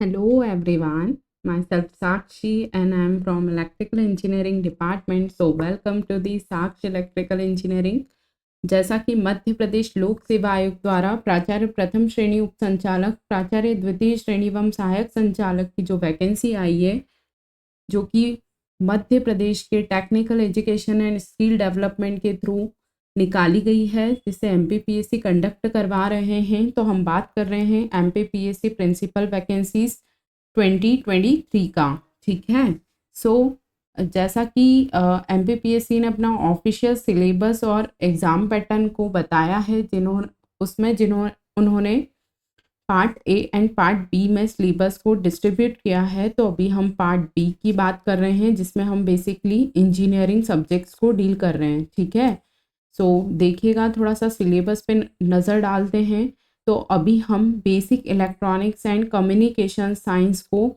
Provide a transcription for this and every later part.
Hello everyone, myself Sakshi and I am from Electrical Engineering Department. So welcome to the Sakshi Electrical Engineering. जैसा कि मध्य प्रदेश लोक सेवा आयोग द्वारा प्राचार्य प्रथम श्रेणी उप संचालक, प्राचार्य द्वितीय श्रेणी एवं सहायक संचालक की जो वैकेंसी आई है, जो कि मध्य प्रदेश के technical education and skill development के थ्रू निकाली गई है, जिसे एमपीपीएससी कंडक्ट करवा रहे हैं। तो हम बात कर रहे हैं एमपीपीएससी प्रिंसिपल वैकेंसीज 2023 का। ठीक है। जैसा कि एमपीपीएससी ने अपना ऑफिशियल सिलेबस और एग्ज़ाम पैटर्न को बताया है, उन्होंने part A and part B में सिलेबस को डिस्ट्रीब्यूट किया है। तो अभी हम पार्ट बी की बात कर रहे हैं, जिसमें हम बेसिकली इंजीनियरिंग सब्जेक्ट्स को डील कर रहे हैं। ठीक है। देखिएगा, थोड़ा सा सिलेबस पे नज़र डालते हैं। तो अभी हम basic electronics and communication science को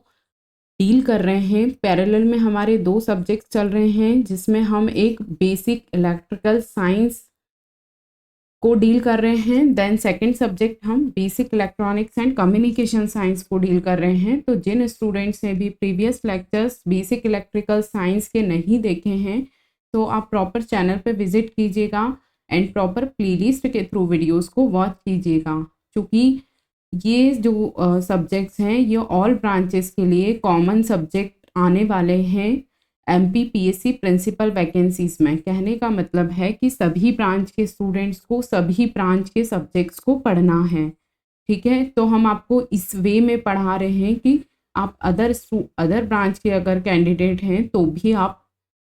डील कर रहे हैं। पैरेलल में हमारे 2 सब्जेक्ट्स चल रहे हैं, जिसमें हम एक बेसिक इलेक्ट्रिकल साइंस को डील कर रहे हैं, देन सेकंड सब्जेक्ट हम basic electronics and communication science को डील कर रहे हैं। तो जिन स्टूडेंट्स ने भी previous lectures basic electrical science के नहीं देखे हैं, तो आप प्रॉपर चैनल पे विजिट कीजिएगा एंड प्रॉपर प्लेलिस्ट के थ्रू वीडियोस को वॉच कीजिएगा, क्योंकि ये जो सब्जेक्ट्स हैं ये ऑल ब्रांचेस के लिए कॉमन सब्जेक्ट आने वाले हैं एमपीपीएससी प्रिंसिपल वैकेंसीज में। कहने का मतलब है कि सभी ब्रांच के स्टूडेंट्स को सभी ब्रांच के सब्जेक्ट्स को पढ़ना है। ठीक है। तो हम आपको इस वे में पढ़ा रहे हैं कि आप अदर ब्रांच के अगर कैंडिडेट हैं तो भी आप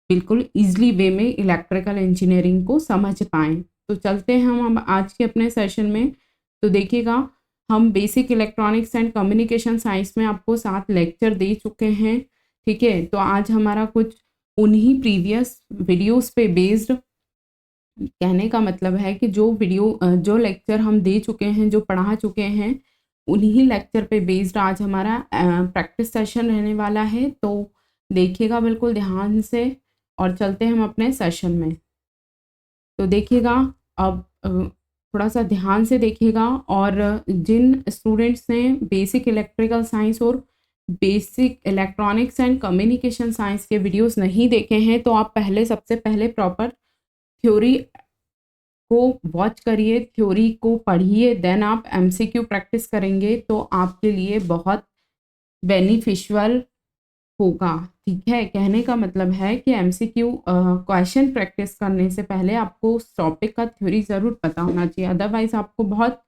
बिल्कुल ईजिली वे में इलेक्ट्रिकल इंजीनियरिंग को समझ पाएँ। तो चलते हैं हम आज के अपने सेशन में। तो देखिएगा, हम basic electronics and communication science में आपको 7 लेक्चर दे चुके हैं। ठीक है। तो आज हमारा कुछ उन्हीं प्रीवियस वीडियोस पे बेस्ड, कहने का मतलब है कि जो लेक्चर हम दे चुके हैं, जो पढ़ा चुके हैं, उन्हीं लेक्चर पे बेस्ड आज हमारा प्रैक्टिस सेशन रहने वाला है। तो देखिएगा बिल्कुल ध्यान से और चलते हैं हम अपने सेशन में। तो देखिएगा, अब थोड़ा सा ध्यान से देखिएगा, और जिन स्टूडेंट्स ने बेसिक इलेक्ट्रिकल साइंस और basic electronics and communication science के वीडियोस नहीं देखे हैं, तो आप सबसे पहले प्रॉपर थ्योरी को वॉच करिए, थ्योरी को पढ़िए, देन आप एमसीक्यू प्रैक्टिस करेंगे तो आपके लिए बहुत बेनिफिशियल होगा। ठीक है। कहने का मतलब है कि एमसीक्यू क्वेश्चन प्रैक्टिस करने से पहले आपको उस टॉपिक का थ्योरी ज़रूर पता होना चाहिए, अदरवाइज आपको बहुत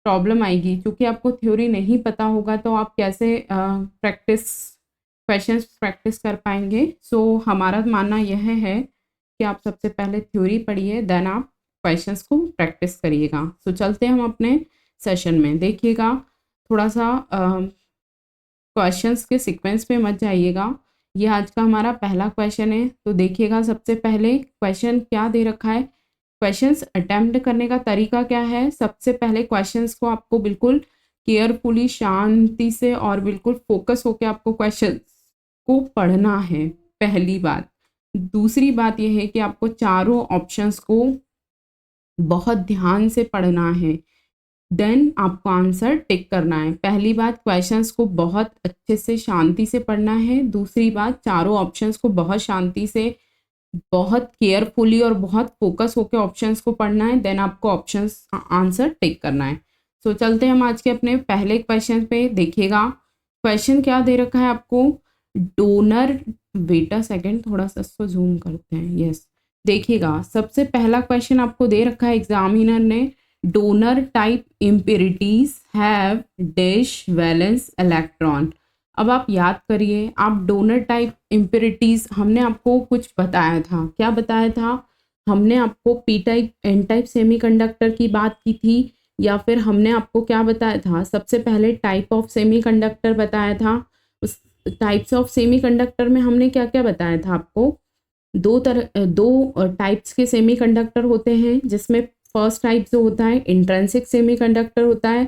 प्रॉब्लम आएगी। क्योंकि आपको थ्योरी नहीं पता होगा तो आप कैसे क्वेश्चंस प्रैक्टिस कर पाएंगे। हमारा मानना यह है कि आप सबसे पहले थ्योरी पढ़िए, देन आप क्वेश्चंस को प्रैक्टिस करिएगा। चलते हैं हम अपने सेशन में। देखिएगा, थोड़ा सा क्वेश्चंस के सीक्वेंस पे मत जाइएगा। ये आज का हमारा पहला क्वेश्चन है। तो देखिएगा, सबसे पहले क्वेश्चन क्या दे रखा है, क्वेश्चंस अटेम्प्ट करने का तरीका क्या है। सबसे पहले क्वेश्चंस को आपको बिल्कुल केयरफुली, शांति से और बिल्कुल फोकस होकर आपको क्वेश्चंस को पढ़ना है, पहली बात। दूसरी बात यह है कि आपको चारों ऑप्शंस को बहुत ध्यान से पढ़ना है, देन आपको आंसर टिक करना है। पहली बात, क्वेश्चंस को बहुत अच्छे से शांति से पढ़ना है। दूसरी बात, चारों ऑप्शंस को बहुत शांति से, बहुत केयरफुली और बहुत फोकस होकर ऑप्शंस को पढ़ना है, देन आपको ऑप्शंस आंसर टिक करना है। चलते हैं हम आज के अपने पहले क्वेश्चन पे। देखिएगा, क्वेश्चन क्या दे रखा है आपको, डोनर, वेट अ सेकेंड, थोड़ा सा इसको जूम करते हैं। यस, देखिएगा, सबसे पहला क्वेश्चन आपको दे रखा है एग्जामिनर ने, donor type impurities have dash valence electron. अब आप याद करिए, आप डोनर टाइप इम्प्योरिटीज, हमने आपको कुछ बताया था। क्या बताया था? हमने आपको P type, N type semiconductor की बात की थी, या फिर हमने आपको क्या बताया था, सबसे पहले टाइप ऑफ सेमीकंडक्टर बताया था। उस टाइप्स ऑफ सेमीकंडक्टर में हमने क्या क्या बताया था आपको, दो टाइप्स के सेमीकंडक्टर होते हैं, जिसमें फर्स्ट टाइप जो होता है इंट्रिंसिक सेमीकंडक्टर होता है,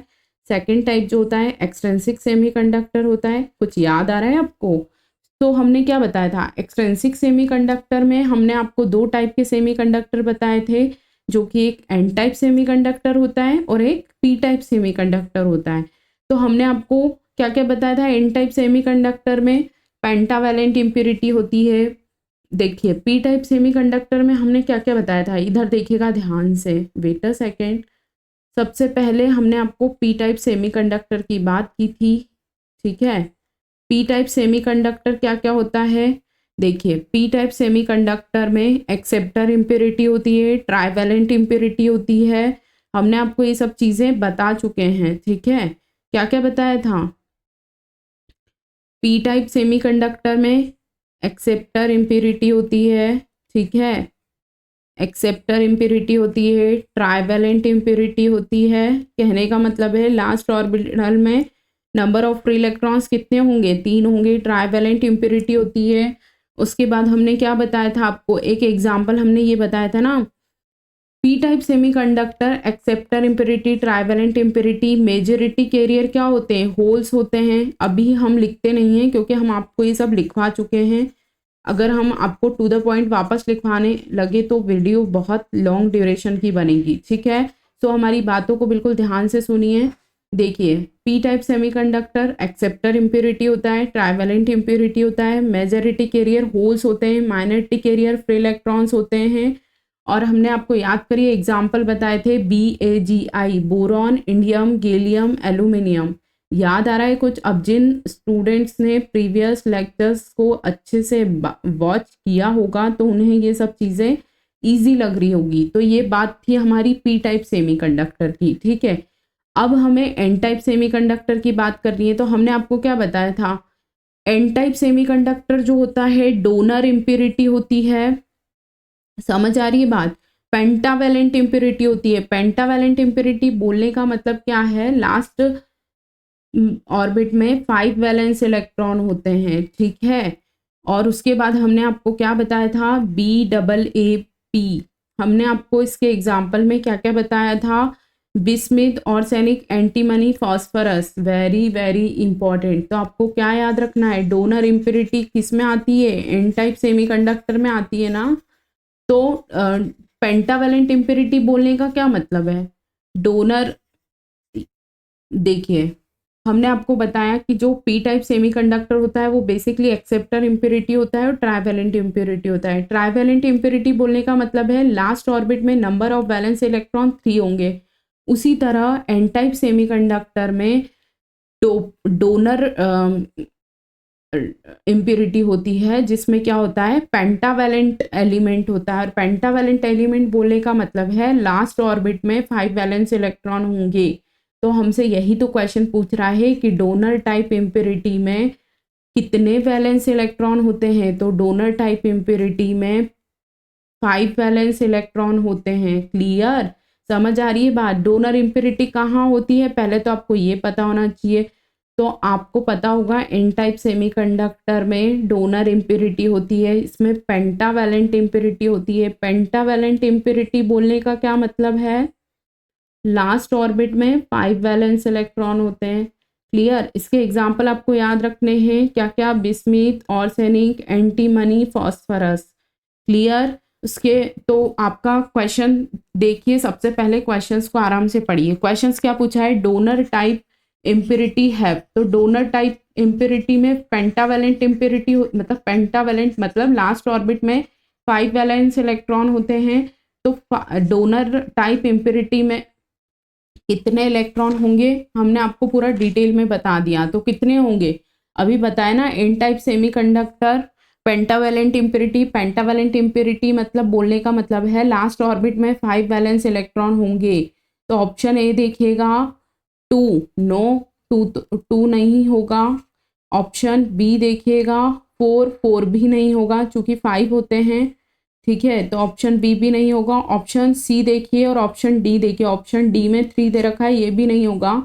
सेकंड टाइप जो होता है एक्सट्रिंसिक सेमीकंडक्टर होता है। कुछ याद आ रहा है आपको? तो हमने क्या बताया था, एक्सट्रिंसिक सेमीकंडक्टर में हमने आपको 2 टाइप के सेमीकंडक्टर बताए थे, जो कि एक एन टाइप सेमीकंडक्टर होता है और एक पी टाइप सेमीकंडक्टर होता है। तो हमने आपको क्या क्या बताया था, एन टाइप सेमीकंडक्टर में पेंटावैलेंट इम्प्योरिटी होती है। देखिए पी टाइप सेमीकंडक्टर में हमने क्या क्या बताया था, इधर देखिएगा ध्यान से, वेट अ सेकेंड। सबसे पहले हमने आपको पी टाइप सेमीकंडक्टर की बात की थी, ठीक है। पी टाइप सेमीकंडक्टर क्या क्या होता है, देखिए पी टाइप सेमीकंडक्टर में एक्सेप्टर इम्प्योरिटी होती है, ट्राइवैलेंट इम्प्योरिटी होती है। हमने आपको ये सब चीज़ें बता चुके हैं, ठीक है। क्या क्या बताया था, पी टाइप सेमीकंडक्टर में एक्सेप्टर इम्प्योरिटी होती है, ठीक है, एक्सेप्टर इम्प्योरिटी होती है, ट्राइवैलेंट इम्प्योरिटी होती है। कहने का मतलब है लास्ट ऑर्बिटल में नंबर ऑफ फ्री इलेक्ट्रॉन्स कितने होंगे, 3 होंगे, ट्राइवैलेंट इम्प्योरिटी होती है। उसके बाद हमने क्या बताया था आपको, एक एग्जाम्पल हमने ये बताया था ना, P type semiconductor acceptor impurity, trivalent impurity, majority carrier क्या होते हैं, होल्स होते हैं। अभी हम लिखते नहीं हैं क्योंकि हम आपको ये सब लिखवा चुके हैं। अगर हम आपको टू द पॉइंट वापस लिखवाने लगे तो वीडियो बहुत लॉन्ग ड्यूरेशन की बनेगी, ठीक है। तो हमारी बातों को बिल्कुल ध्यान से सुनिए। देखिए P type semiconductor acceptor impurity होता है, ट्राइवैलेंट इम्प्योरिटी होता है, मेजॉरिटी कैरियर होल्स होते हैं, माइनॉरिटी कैरियर फ्री इलेक्ट्रॉन्स होते हैं। और हमने आपको याद करिए एग्जाम्पल बताए थे, BAGI boron, indium, gallium, aluminium. याद आ रहा है कुछ। अब जिन स्टूडेंट्स ने प्रीवियस लेक्चर्स को अच्छे से वॉच किया होगा तो उन्हें ये सब चीज़ें इजी लग रही होगी। तो ये बात थी हमारी पी टाइप सेमीकंडक्टर की, ठीक है। अब हमें एन टाइप सेमीकंडक्टर की बात करनी है। तो हमने आपको क्या बताया था, एन टाइप सेमीकंडक्टर जो होता है डोनर इम्प्योरिटी होती है, समझ आ रही है बात। पेंटावैलेंट इम्प्योरिटी होती है। पेंटावैलेंट इम्प्योरिटी बोलने का मतलब क्या है, लास्ट ऑर्बिट में 5 वैलेंस इलेक्ट्रॉन होते हैं, ठीक है। और उसके बाद हमने आपको क्या बताया था, BAAP। हमने आपको इसके एग्जाम्पल में क्या क्या बताया था, bismuth, arsenic, antimony, phosphorus. Very very important. तो आपको क्या याद रखना है, डोनर इम्प्योरिटी किस में आती है, एन टाइप सेमीकंडक्टर में आती है ना। तो पेंटावैलेंट इम्प्योरिटी बोलने का क्या मतलब है, डोनर। देखिए हमने आपको बताया कि जो पी टाइप सेमीकंडक्टर होता है वो बेसिकली एक्सेप्टर इम्प्योरिटी होता है और ट्राइवैलेंट इम्प्योरिटी होता है। ट्राइवैलेंट इम्प्योरिटी बोलने का मतलब है लास्ट ऑर्बिट में नंबर ऑफ वैलेंस इलेक्ट्रॉन 3 होंगे। उसी तरह एन टाइप सेमीकंडक्टर में डोनर इम्प्योरिटी होती है जिसमें क्या होता है, पेंटावैलेंट एलिमेंट होता है। और पेंटावैलेंट एलिमेंट बोलने का मतलब है लास्ट ऑर्बिट में 5 वैलेंस इलेक्ट्रॉन होंगे। तो हमसे यही तो क्वेश्चन पूछ रहा है कि डोनर टाइप इम्प्योरिटी में कितने वैलेंस इलेक्ट्रॉन होते हैं। तो डोनर टाइप इम्प्योरिटी में 5 वैलेंस इलेक्ट्रॉन होते हैं। क्लियर, समझ आ रही है बात। डोनर इम्प्योरिटी कहाँ होती है, पहले तो आपको ये पता होना चाहिए। तो आपको पता होगा एन टाइप सेमीकंडक्टर में डोनर इम्प्योरिटी होती है, इसमें पेंटावैलेंट इम्प्योरिटी होती है। पेंटावैलेंट इम्प्योरिटी बोलने का क्या मतलब है, लास्ट ऑर्बिट में 5 वैलेंस इलेक्ट्रॉन होते हैं। क्लियर, इसके एग्जाम्पल आपको याद रखने हैं क्या क्या, bismuth, arsenic, antimony, phosphorus. Clear. उसके तो आपका क्वेश्चन देखिए, सबसे पहले क्वेश्चंस को आराम से पढ़िए। क्वेश्चंस क्या पूछा है, डोनर टाइप इम्प्योरिटी है। तो डोनर टाइप इम्प्योरिटी में पेंटावैलेंट इम्प्योरिटी मतलब पेंटावैलेंट मतलब लास्ट ऑर्बिट में 5 वैलेंस इलेक्ट्रॉन होते हैं। तो डोनर टाइप इम्प्योरिटी में कितने इलेक्ट्रॉन होंगे, हमने आपको पूरा डिटेल में बता दिया। तो कितने होंगे अभी बताया ना, N type semiconductor pentavalent impurity. Pentavalent impurity मतलब बोलने का मतलब है लास्ट ऑर्बिट में 5 वैलेंस इलेक्ट्रॉन होंगे। तो ऑप्शन ए देखिएगा 2, नो, 2 नहीं होगा। ऑप्शन बी देखिएगा 4 भी नहीं होगा चूंकि 5 होते हैं, ठीक है। तो ऑप्शन बी भी नहीं होगा। ऑप्शन सी देखिए और ऑप्शन डी देखिए। ऑप्शन डी में 3 दे रखा है, ये भी नहीं होगा।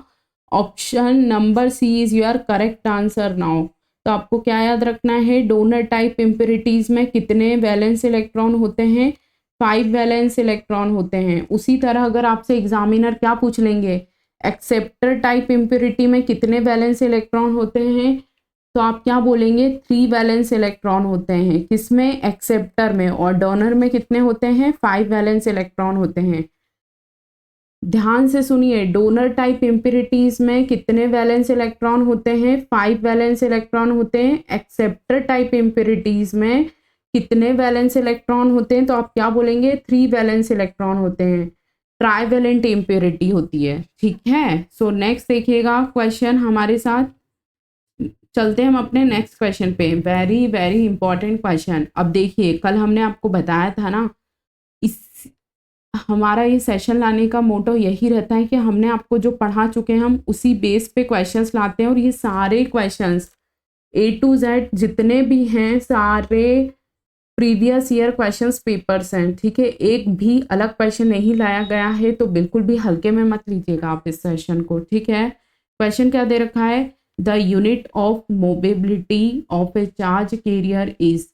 Option number C is your correct answer now. तो आपको क्या याद रखना है, डोनर टाइप इम्प्योरिटीज में कितने वैलेंस इलेक्ट्रॉन होते हैं, 5 वैलेंस इलेक्ट्रॉन होते हैं। उसी तरह अगर आपसे एग्जामिनर क्या पूछ लेंगे, एक्सेप्टर टाइप इम्प्योरिटी में कितने वैलेंस इलेक्ट्रॉन होते हैं, तो आप क्या बोलेंगे, 3 वैलेंस इलेक्ट्रॉन होते हैं। किसमें, एक्सेप्टर में। और डोनर में कितने होते हैं, 5 वैलेंस इलेक्ट्रॉन होते हैं। ध्यान से सुनिए, डोनर टाइप इम्प्योरिटीज में कितने वैलेंस इलेक्ट्रॉन होते हैं? 5 वैलेंस इलेक्ट्रॉन होते हैं। एक्सेप्टर टाइप इम्प्योरिटीज में कितने वैलेंस इलेक्ट्रॉन होते हैं? तो आप क्या बोलेंगे? 3 वैलेंस इलेक्ट्रॉन होते हैं। ट्राइवेलेंट इम्प्योरिटी होती है, ठीक है। सो नेक्स्ट देखिएगा क्वेश्चन हमारे साथ, चलते हैं हम अपने नेक्स्ट क्वेश्चन पे। Very very important question. अब देखिए, कल हमने आपको बताया था ना, इस हमारा ये सेशन लाने का मोटो यही रहता है कि हमने आपको जो पढ़ा चुके हैं हम उसी बेस पे क्वेश्चंस लाते हैं, और ये सारे क्वेश्चंस A to Z जितने भी हैं सारे प्रीवियस ईयर क्वेश्चंस पेपर्स हैं, ठीक है। एक भी अलग क्वेश्चन नहीं लाया गया है, तो बिल्कुल भी हल्के में मत लीजिएगा आप इस सेशन को, ठीक है। क्वेश्चन क्या दे रखा है? The unit of mobility of A charge carrier is.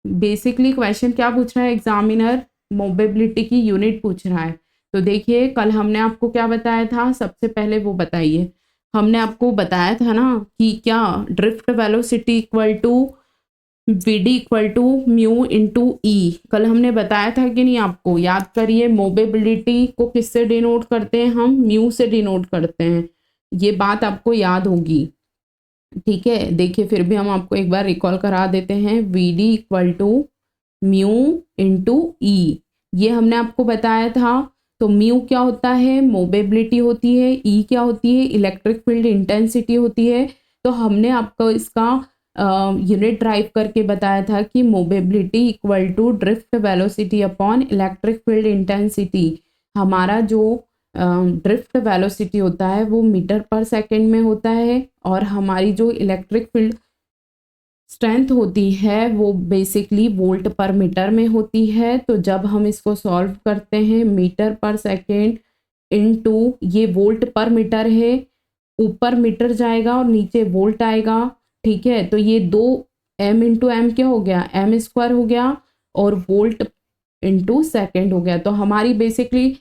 Basically question क्या पूछ रहा है एग्जामिनर? मोबिलिटी की यूनिट पूछ रहा है। तो देखिए, कल हमने आपको क्या बताया था? सबसे पहले वो बताइए। हमने आपको बताया था ना कि क्या drift velocity equal to VD equal to mu into E. कल हमने बताया था कि नहीं? आपको याद करिए, मोबिलिटी को किससे डिनोट करते हैं? हम म्यू से डिनोट करते हैं। ये बात आपको याद होगी, ठीक है। देखिए, फिर भी हम आपको एक बार रिकॉल करा देते हैं। VD equal to mu into E, ये हमने आपको बताया था। तो म्यू क्या होता है? मोबिलिटी होती है। ई क्या होती है? इलेक्ट्रिक फील्ड इंटेंसिटी होती है। तो हमने आपको इसका यूनिट ड्राइव करके बताया था कि mobility equal to drift velocity upon electric field intensity. हमारा जो ड्रिफ्ट वेलोसिटी होता है वो मीटर पर सेकंड में होता है, और हमारी जो इलेक्ट्रिक फील्ड स्ट्रेंथ होती है वो बेसिकली वोल्ट पर मीटर में होती है। तो जब हम इसको सॉल्व करते हैं, मीटर पर सेकेंड इनटू ये वोल्ट पर मीटर है, ऊपर मीटर जाएगा और नीचे वोल्ट आएगा, ठीक है। तो ये 2 m इंटू एम क्या हो गया? m स्क्वायर हो गया, और वोल्ट इंटू सेकेंड हो गया। तो हमारी बेसिकली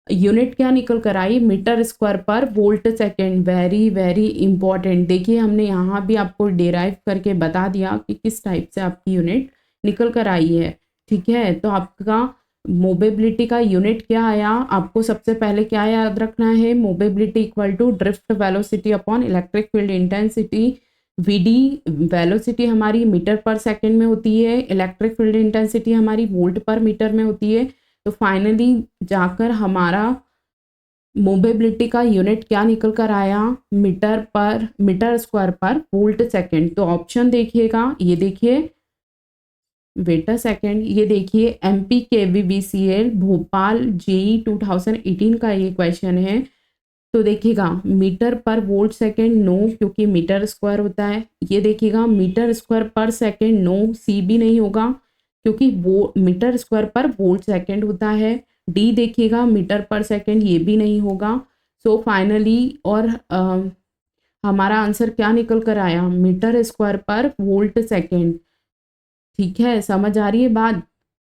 यूनिट क्या निकल कर आई? मीटर स्क्वायर पर volt second. Very very important. देखिए, हमने यहाँ भी आपको डिराइव करके बता दिया कि किस टाइप से आपकी यूनिट निकल कर आई है, ठीक है। तो आपका मोबिलिटी का यूनिट क्या आया? आपको सबसे पहले क्या याद रखना है? Mobility equal to drift velocity upon electric field intensity. VD velocity हमारी मीटर पर सेकेंड में होती है, इलेक्ट्रिक फील्ड इंटेंसिटी हमारी वोल्ट पर मीटर में होती है। तो फाइनली जाकर हमारा मोबिलिटी का यूनिट क्या निकल कर आया? मीटर स्क्वायर पर वोल्ट सेकेंड। तो ऑप्शन देखिएगा, ये देखिए, वेट अ सेकेंड, ये देखिए MPKVBCL भोपाल JEE 2018 का ये क्वेश्चन है। तो देखिएगा, मीटर पर वोल्ट सेकेंड नो, क्योंकि मीटर स्क्वायर होता है। ये देखिएगा, मीटर स्क्वायर पर सेकेंड नो, C भी नहीं होगा क्योंकि वो मीटर स्क्वायर पर वोल्ट सेकेंड होता है। D देखिएगा, मीटर पर सेकेंड, ये भी नहीं होगा। सो फाइनली और हमारा आंसर क्या निकल कर आया? मीटर स्क्वायर पर वोल्ट सेकेंड, ठीक है। समझ आ रही है बात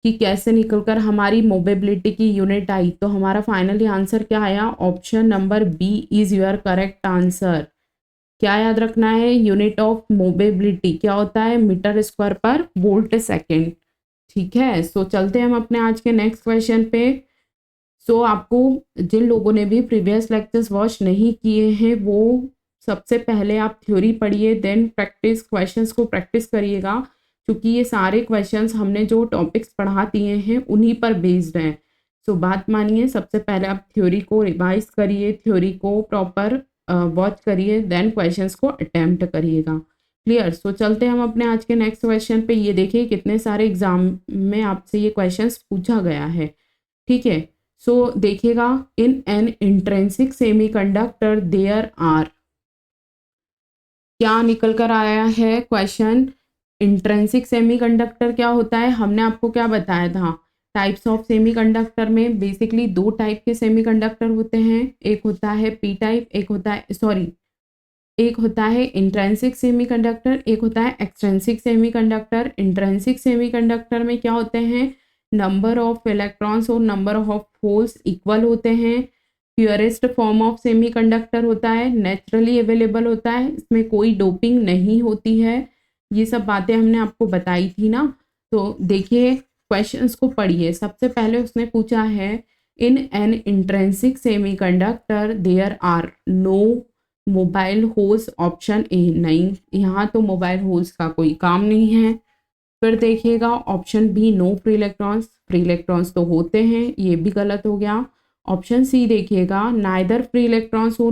कि कैसे निकलकर हमारी मोबिलिटी की यूनिट आई? तो हमारा फाइनली आंसर क्या आया? Option number B is your correct answer. क्या याद रखना है? यूनिट ऑफ मोबिलिटी क्या होता है? मीटर स्क्वायर पर वोल्ट सेकेंड, ठीक है। सो चलते हैं हम अपने आज के नेक्स्ट क्वेश्चन पे। सो आपको जिन लोगों ने भी प्रीवियस लेक्चर्स वॉच नहीं किए हैं, वो सबसे पहले आप थ्योरी पढ़िए, देन प्रैक्टिस क्वेश्चंस को प्रैक्टिस करिएगा, क्योंकि ये सारे क्वेश्चंस हमने जो टॉपिक्स पढ़ा दिए हैं उन्हीं पर बेस्ड हैं। सो बात मानिए, सबसे पहले आप थ्योरी को रिवाइज करिए, थ्योरी को प्रॉपर वॉच करिए, देन क्वेश्चंस को अटेम्प्ट करिएगा। क्लियर? सो चलते हैं हम अपने आज के नेक्स्ट क्वेश्चन पे। ये देखिए, कितने सारे एग्जाम में आपसे ये क्वेश्चंस पूछा गया है, ठीक है। सो देखिएगा, in an intrinsic semiconductor there are, क्या निकल कर आया है क्वेश्चन? इंट्रिंसिक सेमीकंडक्टर क्या होता है? हमने आपको क्या बताया था? टाइप्स ऑफ सेमीकंडक्टर में बेसिकली 2 टाइप के सेमीकंडक्टर होते हैं। एक होता है P टाइप, एक होता है इंट्रिंसिक सेमीकंडक्टर, एक होता है एक्सट्रिंसिक सेमीकंडक्टर। इंट्रिंसिक सेमीकंडक्टर में क्या होते हैं? नंबर ऑफ इलेक्ट्रॉन्स और नंबर ऑफ होल्स इक्वल होते हैं। प्योरेस्ट फॉर्म ऑफ सेमीकंडक्टर होता है, नेचुरली अवेलेबल होता है, इसमें कोई डोपिंग नहीं होती है। ये सब बातें हमने आपको बताई थी ना। तो देखिए, क्वेश्चंस को पढ़िए। सबसे पहले उसने पूछा है in an intrinsic semiconductor there are no mobile holes, option A. नहीं, यहाँ तो मोबाइल होल्स का कोई काम नहीं है। फिर देखिएगा option B, no free electrons, free electrons तो होते हैं, ये भी गलत हो गया। ऑप्शन सी देखिएगा, नाइदर फ्री इलेक्ट्रॉन्स और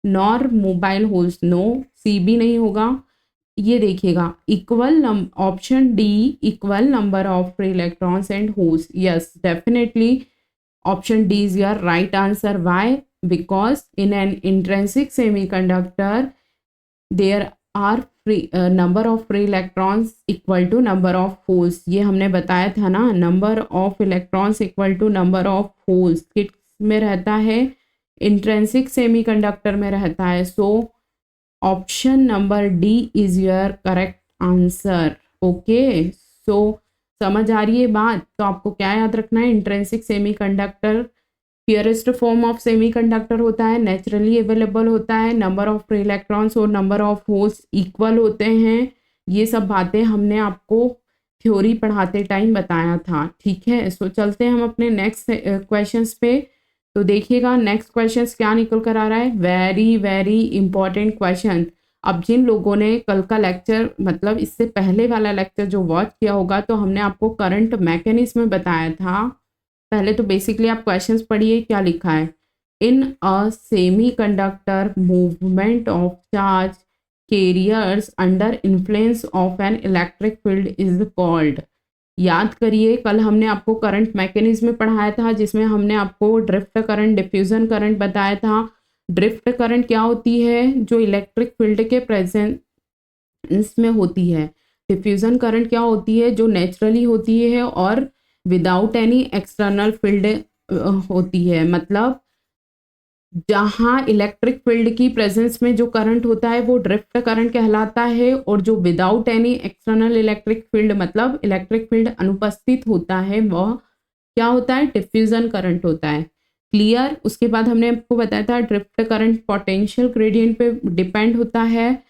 नॉर मोबाइल होल्स, नो, सी भी नहीं होगा। ये देखिएगा equal option D, equal number of free electrons and holes, yes definitely option D is your right answer. Why? Because in an intrinsic semiconductor there are number of free electrons equal to number of holes. ये हमने बताया था ना, number of electrons equal to number of holes किस में रहता है, intrinsic semiconductor में रहता है। So option number D is your correct answer. Okay, so समझ आ रही है बात? तो आपको क्या याद रखना है, intrinsic semiconductor purest form of semiconductor होता है, नेचुरली अवेलेबल होता है, नंबर ऑफ फ्री इलेक्ट्रॉन्स और नंबर ऑफ होल्स इक्वल होते हैं। ये सब बातें हमने आपको थ्योरी पढ़ाते टाइम बताया था, ठीक है। सो चलते हैं हम अपने नेक्स्ट क्वेश्चंस पे। तो देखिएगा नेक्स्ट क्वेश्चंस क्या निकल कर आ रहा है, वेरी वेरी इंपॉर्टेंट क्वेश्चन। अब जिन लोगों ने कल का लेक्चर मतलब इससे पहले वाला लेक्चर जो वॉच किया होगा, तो हमने आपको करंट मैकेनिज्म में बताया था। पहले तो बेसिकली आप क्वेश्चंस पढ़िए क्या लिखा है। In a semiconductor movement of charge carriers under influence of an electric field is called. याद करिए कल हमने आपको करंट मैकेनिज्म में पढ़ाया था, जिसमें हमने आपको ड्रिफ्ट करंट, डिफ्यूजन करंट बताया था। ड्रिफ्ट करंट क्या होती है, जो इलेक्ट्रिक फील्ड के प्रेजेंस में होती है। डिफ्यूजन करंट क्या होती है, जो नेचुरली होती है और विदाउट एनी एक्सटर्नल फील्ड होती है। मतलब जहाँ इलेक्ट्रिक फील्ड की प्रेजेंस में जो करंट होता है वो ड्रिफ्ट करंट कहलाता है, और जो without any external electric field मतलब इलेक्ट्रिक फील्ड अनुपस्थित होता है वह क्या होता है, डिफ्यूजन करंट होता है। क्लियर। उसके बाद हमने आपको बताया था ड्रिफ्ट करंट पोटेंशियल ग्रेडियंट पे डिपेंड होता है,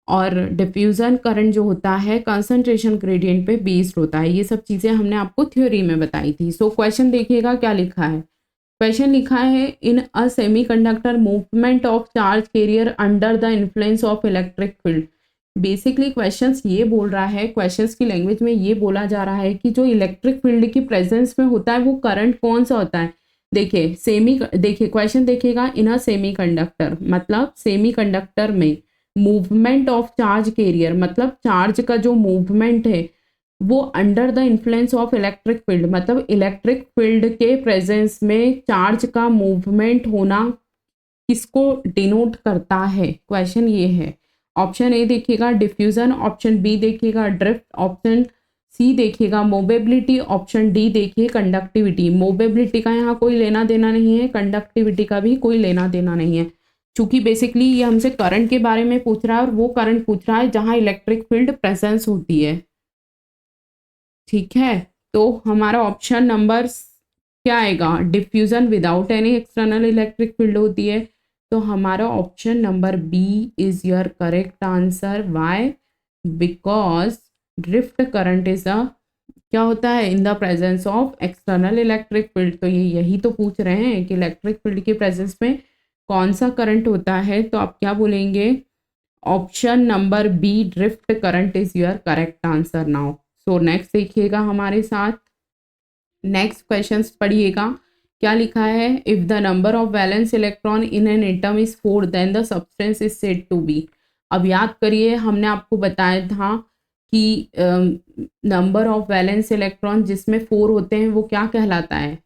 और डिफ्यूजन करंट जो होता है कंसंट्रेशन ग्रेडियंट पे बेस्ड होता है। ये सब चीज़ें हमने आपको थ्योरी में बताई थी। सो क्वेश्चन देखिएगा क्या लिखा है। क्वेश्चन लिखा है, in a semiconductor movement of charge carrier under the influence of electric field. Basically questions ये बोल रहा है, क्वेश्चंस की लैंग्वेज में ये बोला जा रहा है कि जो इलेक्ट्रिक फील्ड की प्रेजेंस में होता है वो करंट कौन सा होता है। देखिए क्वेश्चन देखिएगा, इन अ सेमीकंडक्टर मतलब सेमीकंडक्टर में मूवमेंट ऑफ चार्ज कैरियर मतलब चार्ज का जो मूवमेंट है वो under the influence of electric field मतलब इलेक्ट्रिक फील्ड के प्रेजेंस में चार्ज का मूवमेंट होना किसको डिनोट करता है। क्वेश्चन ये है। ऑप्शन ए देखिएगा डिफ्यूजन, ऑप्शन बी देखिएगा ड्रिफ्ट, ऑप्शन सी देखिएगा मोबेबिलिटी, ऑप्शन डी देखिए कंडक्टिविटी। मोबेबिलिटी का यहाँ कोई लेना देना नहीं है, कंडक्टिविटी का भी कोई लेना देना नहीं है, चूंकि बेसिकली ये हमसे करंट के बारे में पूछ रहा है और वो करंट पूछ रहा है जहाँ इलेक्ट्रिक फील्ड प्रेजेंस होती है। ठीक है, तो हमारा ऑप्शन नंबर क्या आएगा, diffusion without any external electric field होती है। तो हमारा option number B is your correct answer. Why? Because drift current is a क्या होता है, in the presence of external electric field. तो ये यही तो पूछ रहे हैं कि इलेक्ट्रिक फील्ड के प्रेजेंस में कौन सा करंट होता है। तो आप क्या बोलेंगे, option number B drift current is your correct answer now. So next देखिएगा हमारे साथ, नेक्स्ट क्वेश्चन पढ़िएगा क्या लिखा है। If the number of valence electron in an atom is 4 then the substance is said to be. अब याद करिए हमने आपको बताया था कि नंबर ऑफ वैलेंस इलेक्ट्रॉन जिसमें 4 होते हैं वो क्या कहलाता है,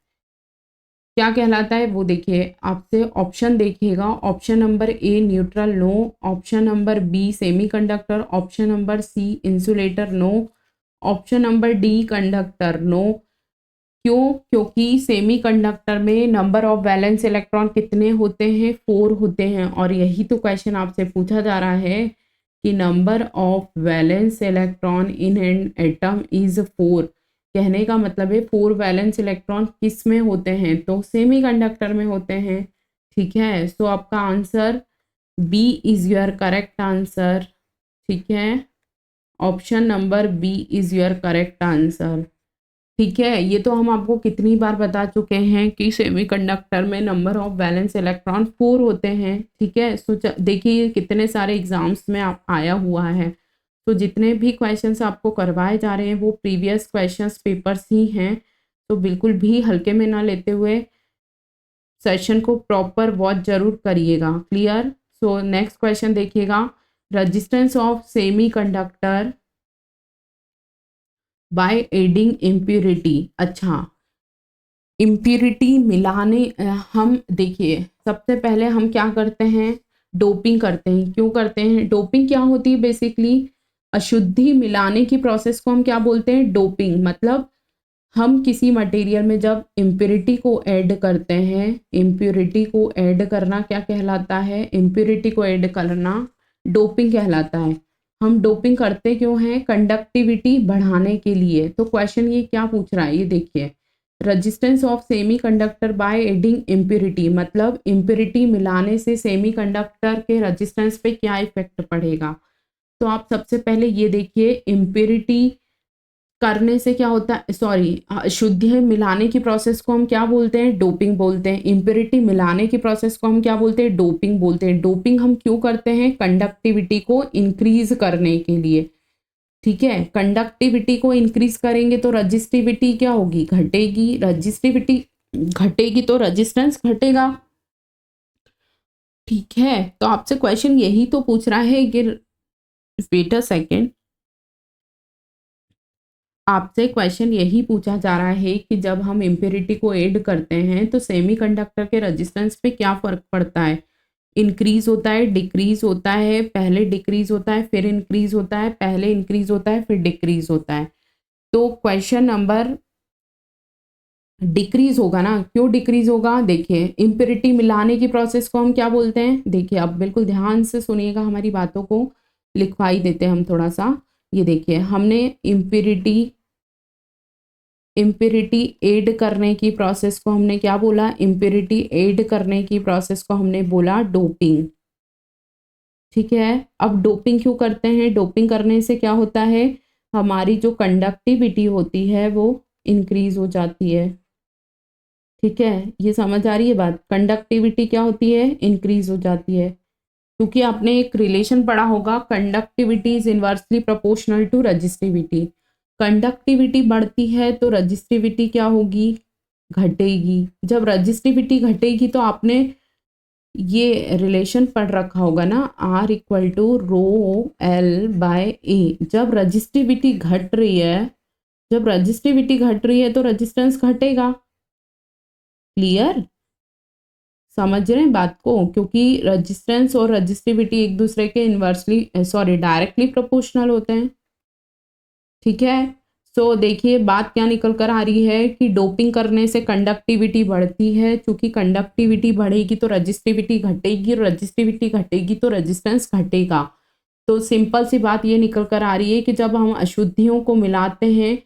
क्या कहलाता है वो देखिए आपसे ऑप्शन देखिएगा। Option number A neutral no, option number B semiconductor, option number C insulator no, option number D conductor no. क्यों? क्योंकि सेमीकंडक्टर में नंबर ऑफ वैलेंस इलेक्ट्रॉन कितने होते हैं, 4 होते हैं, और यही तो क्वेश्चन आपसे पूछा जा रहा है कि number of valence electron in an atom is 4। कहने का मतलब है 4 वैलेंस इलेक्ट्रॉन किस में होते हैं, तो सेमीकंडक्टर में होते हैं। ठीक है, सो आपका answer B is your correct answer. ठीक है, option number B is your correct answer. ठीक है, ये तो हम आपको कितनी बार बता चुके हैं कि सेमीकंडक्टर में नंबर ऑफ वैलेंस इलेक्ट्रॉन 4 होते हैं। ठीक है, सो देखिए कितने सारे एग्जाम्स में आप आया हुआ है। तो जितने भी क्वेश्चंस आपको करवाए जा रहे हैं वो प्रीवियस क्वेश्चंस पेपर्स ही हैं, तो बिल्कुल भी हल्के में ना लेते हुए सेशन को प्रॉपर वॉच जरूर करिएगा। क्लियर। सो नेक्स्ट क्वेश्चन देखिएगा, resistance of semi conductor by adding impurity. अच्छा, इम्प्यूरिटी मिलाने हम देखिए सबसे पहले हम क्या करते हैं, डोपिंग करते हैं। क्यों करते हैं डोपिंग? क्या होती है बेसिकली, अशुद्धि मिलाने की प्रोसेस को हम क्या बोलते हैं, डोपिंग। मतलब हम किसी मटेरियल में जब इम्प्यूरिटी को ऐड करते हैं, इम्प्यूरिटी को ऐड करना क्या कहलाता है, इम्प्यूरिटी को ऐड करना डोपिंग कहलाता है। हम डोपिंग करते क्यों हैं, कंडक्टिविटी बढ़ाने के लिए। तो क्वेश्चन ये क्या पूछ रहा है, ये देखिए, resistance of semi conductor by adding impurity, मतलब इम्प्यूरिटी मिलाने से सेमी कंडक्टर के रेजिस्टेंस पे क्या इफेक्ट पड़ेगा। तो आप सबसे पहले ये देखिए, इम्प्यूरिटी करने से क्या होता है, सॉरी, शुद्ध मिलाने की प्रोसेस को हम क्या बोलते हैं, डोपिंग बोलते हैं। इम्प्योरिटी मिलाने की प्रोसेस को हम क्या बोलते हैं, डोपिंग बोलते हैं। डोपिंग हम क्यों करते हैं, कंडक्टिविटी को इंक्रीज करने के लिए। ठीक है, कंडक्टिविटी को इंक्रीज करेंगे तो रजिस्टिविटी क्या होगी, घटेगी। रजिस्टिविटी घटेगी तो रजिस्टेंस घटेगा। ठीक है, तो आपसे क्वेश्चन यही तो पूछ रहा है कि, वेट अ सेकेंड, आपसे क्वेश्चन यही पूछा जा रहा है कि जब हम इम्प्योरिटी को ऐड करते हैं तो सेमीकंडक्टर के रेजिस्टेंस पे क्या फर्क पड़ता है, इंक्रीज होता है, डिक्रीज होता है, पहले डिक्रीज होता है फिर इंक्रीज होता है, पहले इंक्रीज होता है फिर डिक्रीज होता है। तो क्वेश्चन नंबर डिक्रीज होगा ना, क्यों डिक्रीज होगा, देखिए इम्प्योरिटी मिलाने की प्रोसेस को हम क्या बोलते हैं, देखिए अब बिल्कुल ध्यान से सुनिएगा, हमारी बातों को लिखवाई देते हैं हम थोड़ा सा। ये देखिए, हमने इम्प्योरिटी ऐड करने की प्रोसेस को हमने क्या बोला, इम्प्योरिटी ऐड करने की प्रोसेस को हमने बोला डोपिंग। ठीक है, अब डोपिंग क्यों करते हैं, डोपिंग करने से क्या होता है, हमारी जो कंडक्टिविटी होती है वो इंक्रीज हो जाती है। ठीक है, ये समझ आ रही है बात, कंडक्टिविटी क्या होती है, इंक्रीज हो जाती है। क्योंकि आपने एक रिलेशन पढ़ा होगा, conductivity is inversely proportional to resistivity. Conductivity बढ़ती है तो रजिस्टिविटी क्या होगी, घटेगी। जब रजिस्टिविटी घटेगी तो आपने ये रिलेशन पढ़ रखा होगा ना, R equal to rho L by A. जब रजिस्टिविटी घट रही है, जब रजिस्टिविटी घट रही है तो रजिस्टेंस घटेगा। क्लियर, समझ रहे हैं बात को, क्योंकि रजिस्टेंस और रजिस्टिविटी एक दूसरे के इनवर्सली सॉरी डायरेक्टली प्रोपोर्शनल होते हैं। ठीक है, सो देखिए बात क्या निकल कर आ रही है कि डोपिंग करने से कंडक्टिविटी बढ़ती है, क्योंकि कंडक्टिविटी बढ़ेगी तो रजिस्टिविटी घटेगी, और रजिस्टिविटी घटेगी तो रेजिस्टेंस घटेगा। तो सिंपल सी बात ये निकल कर आ रही है कि जब हम अशुद्धियों को मिलाते हैं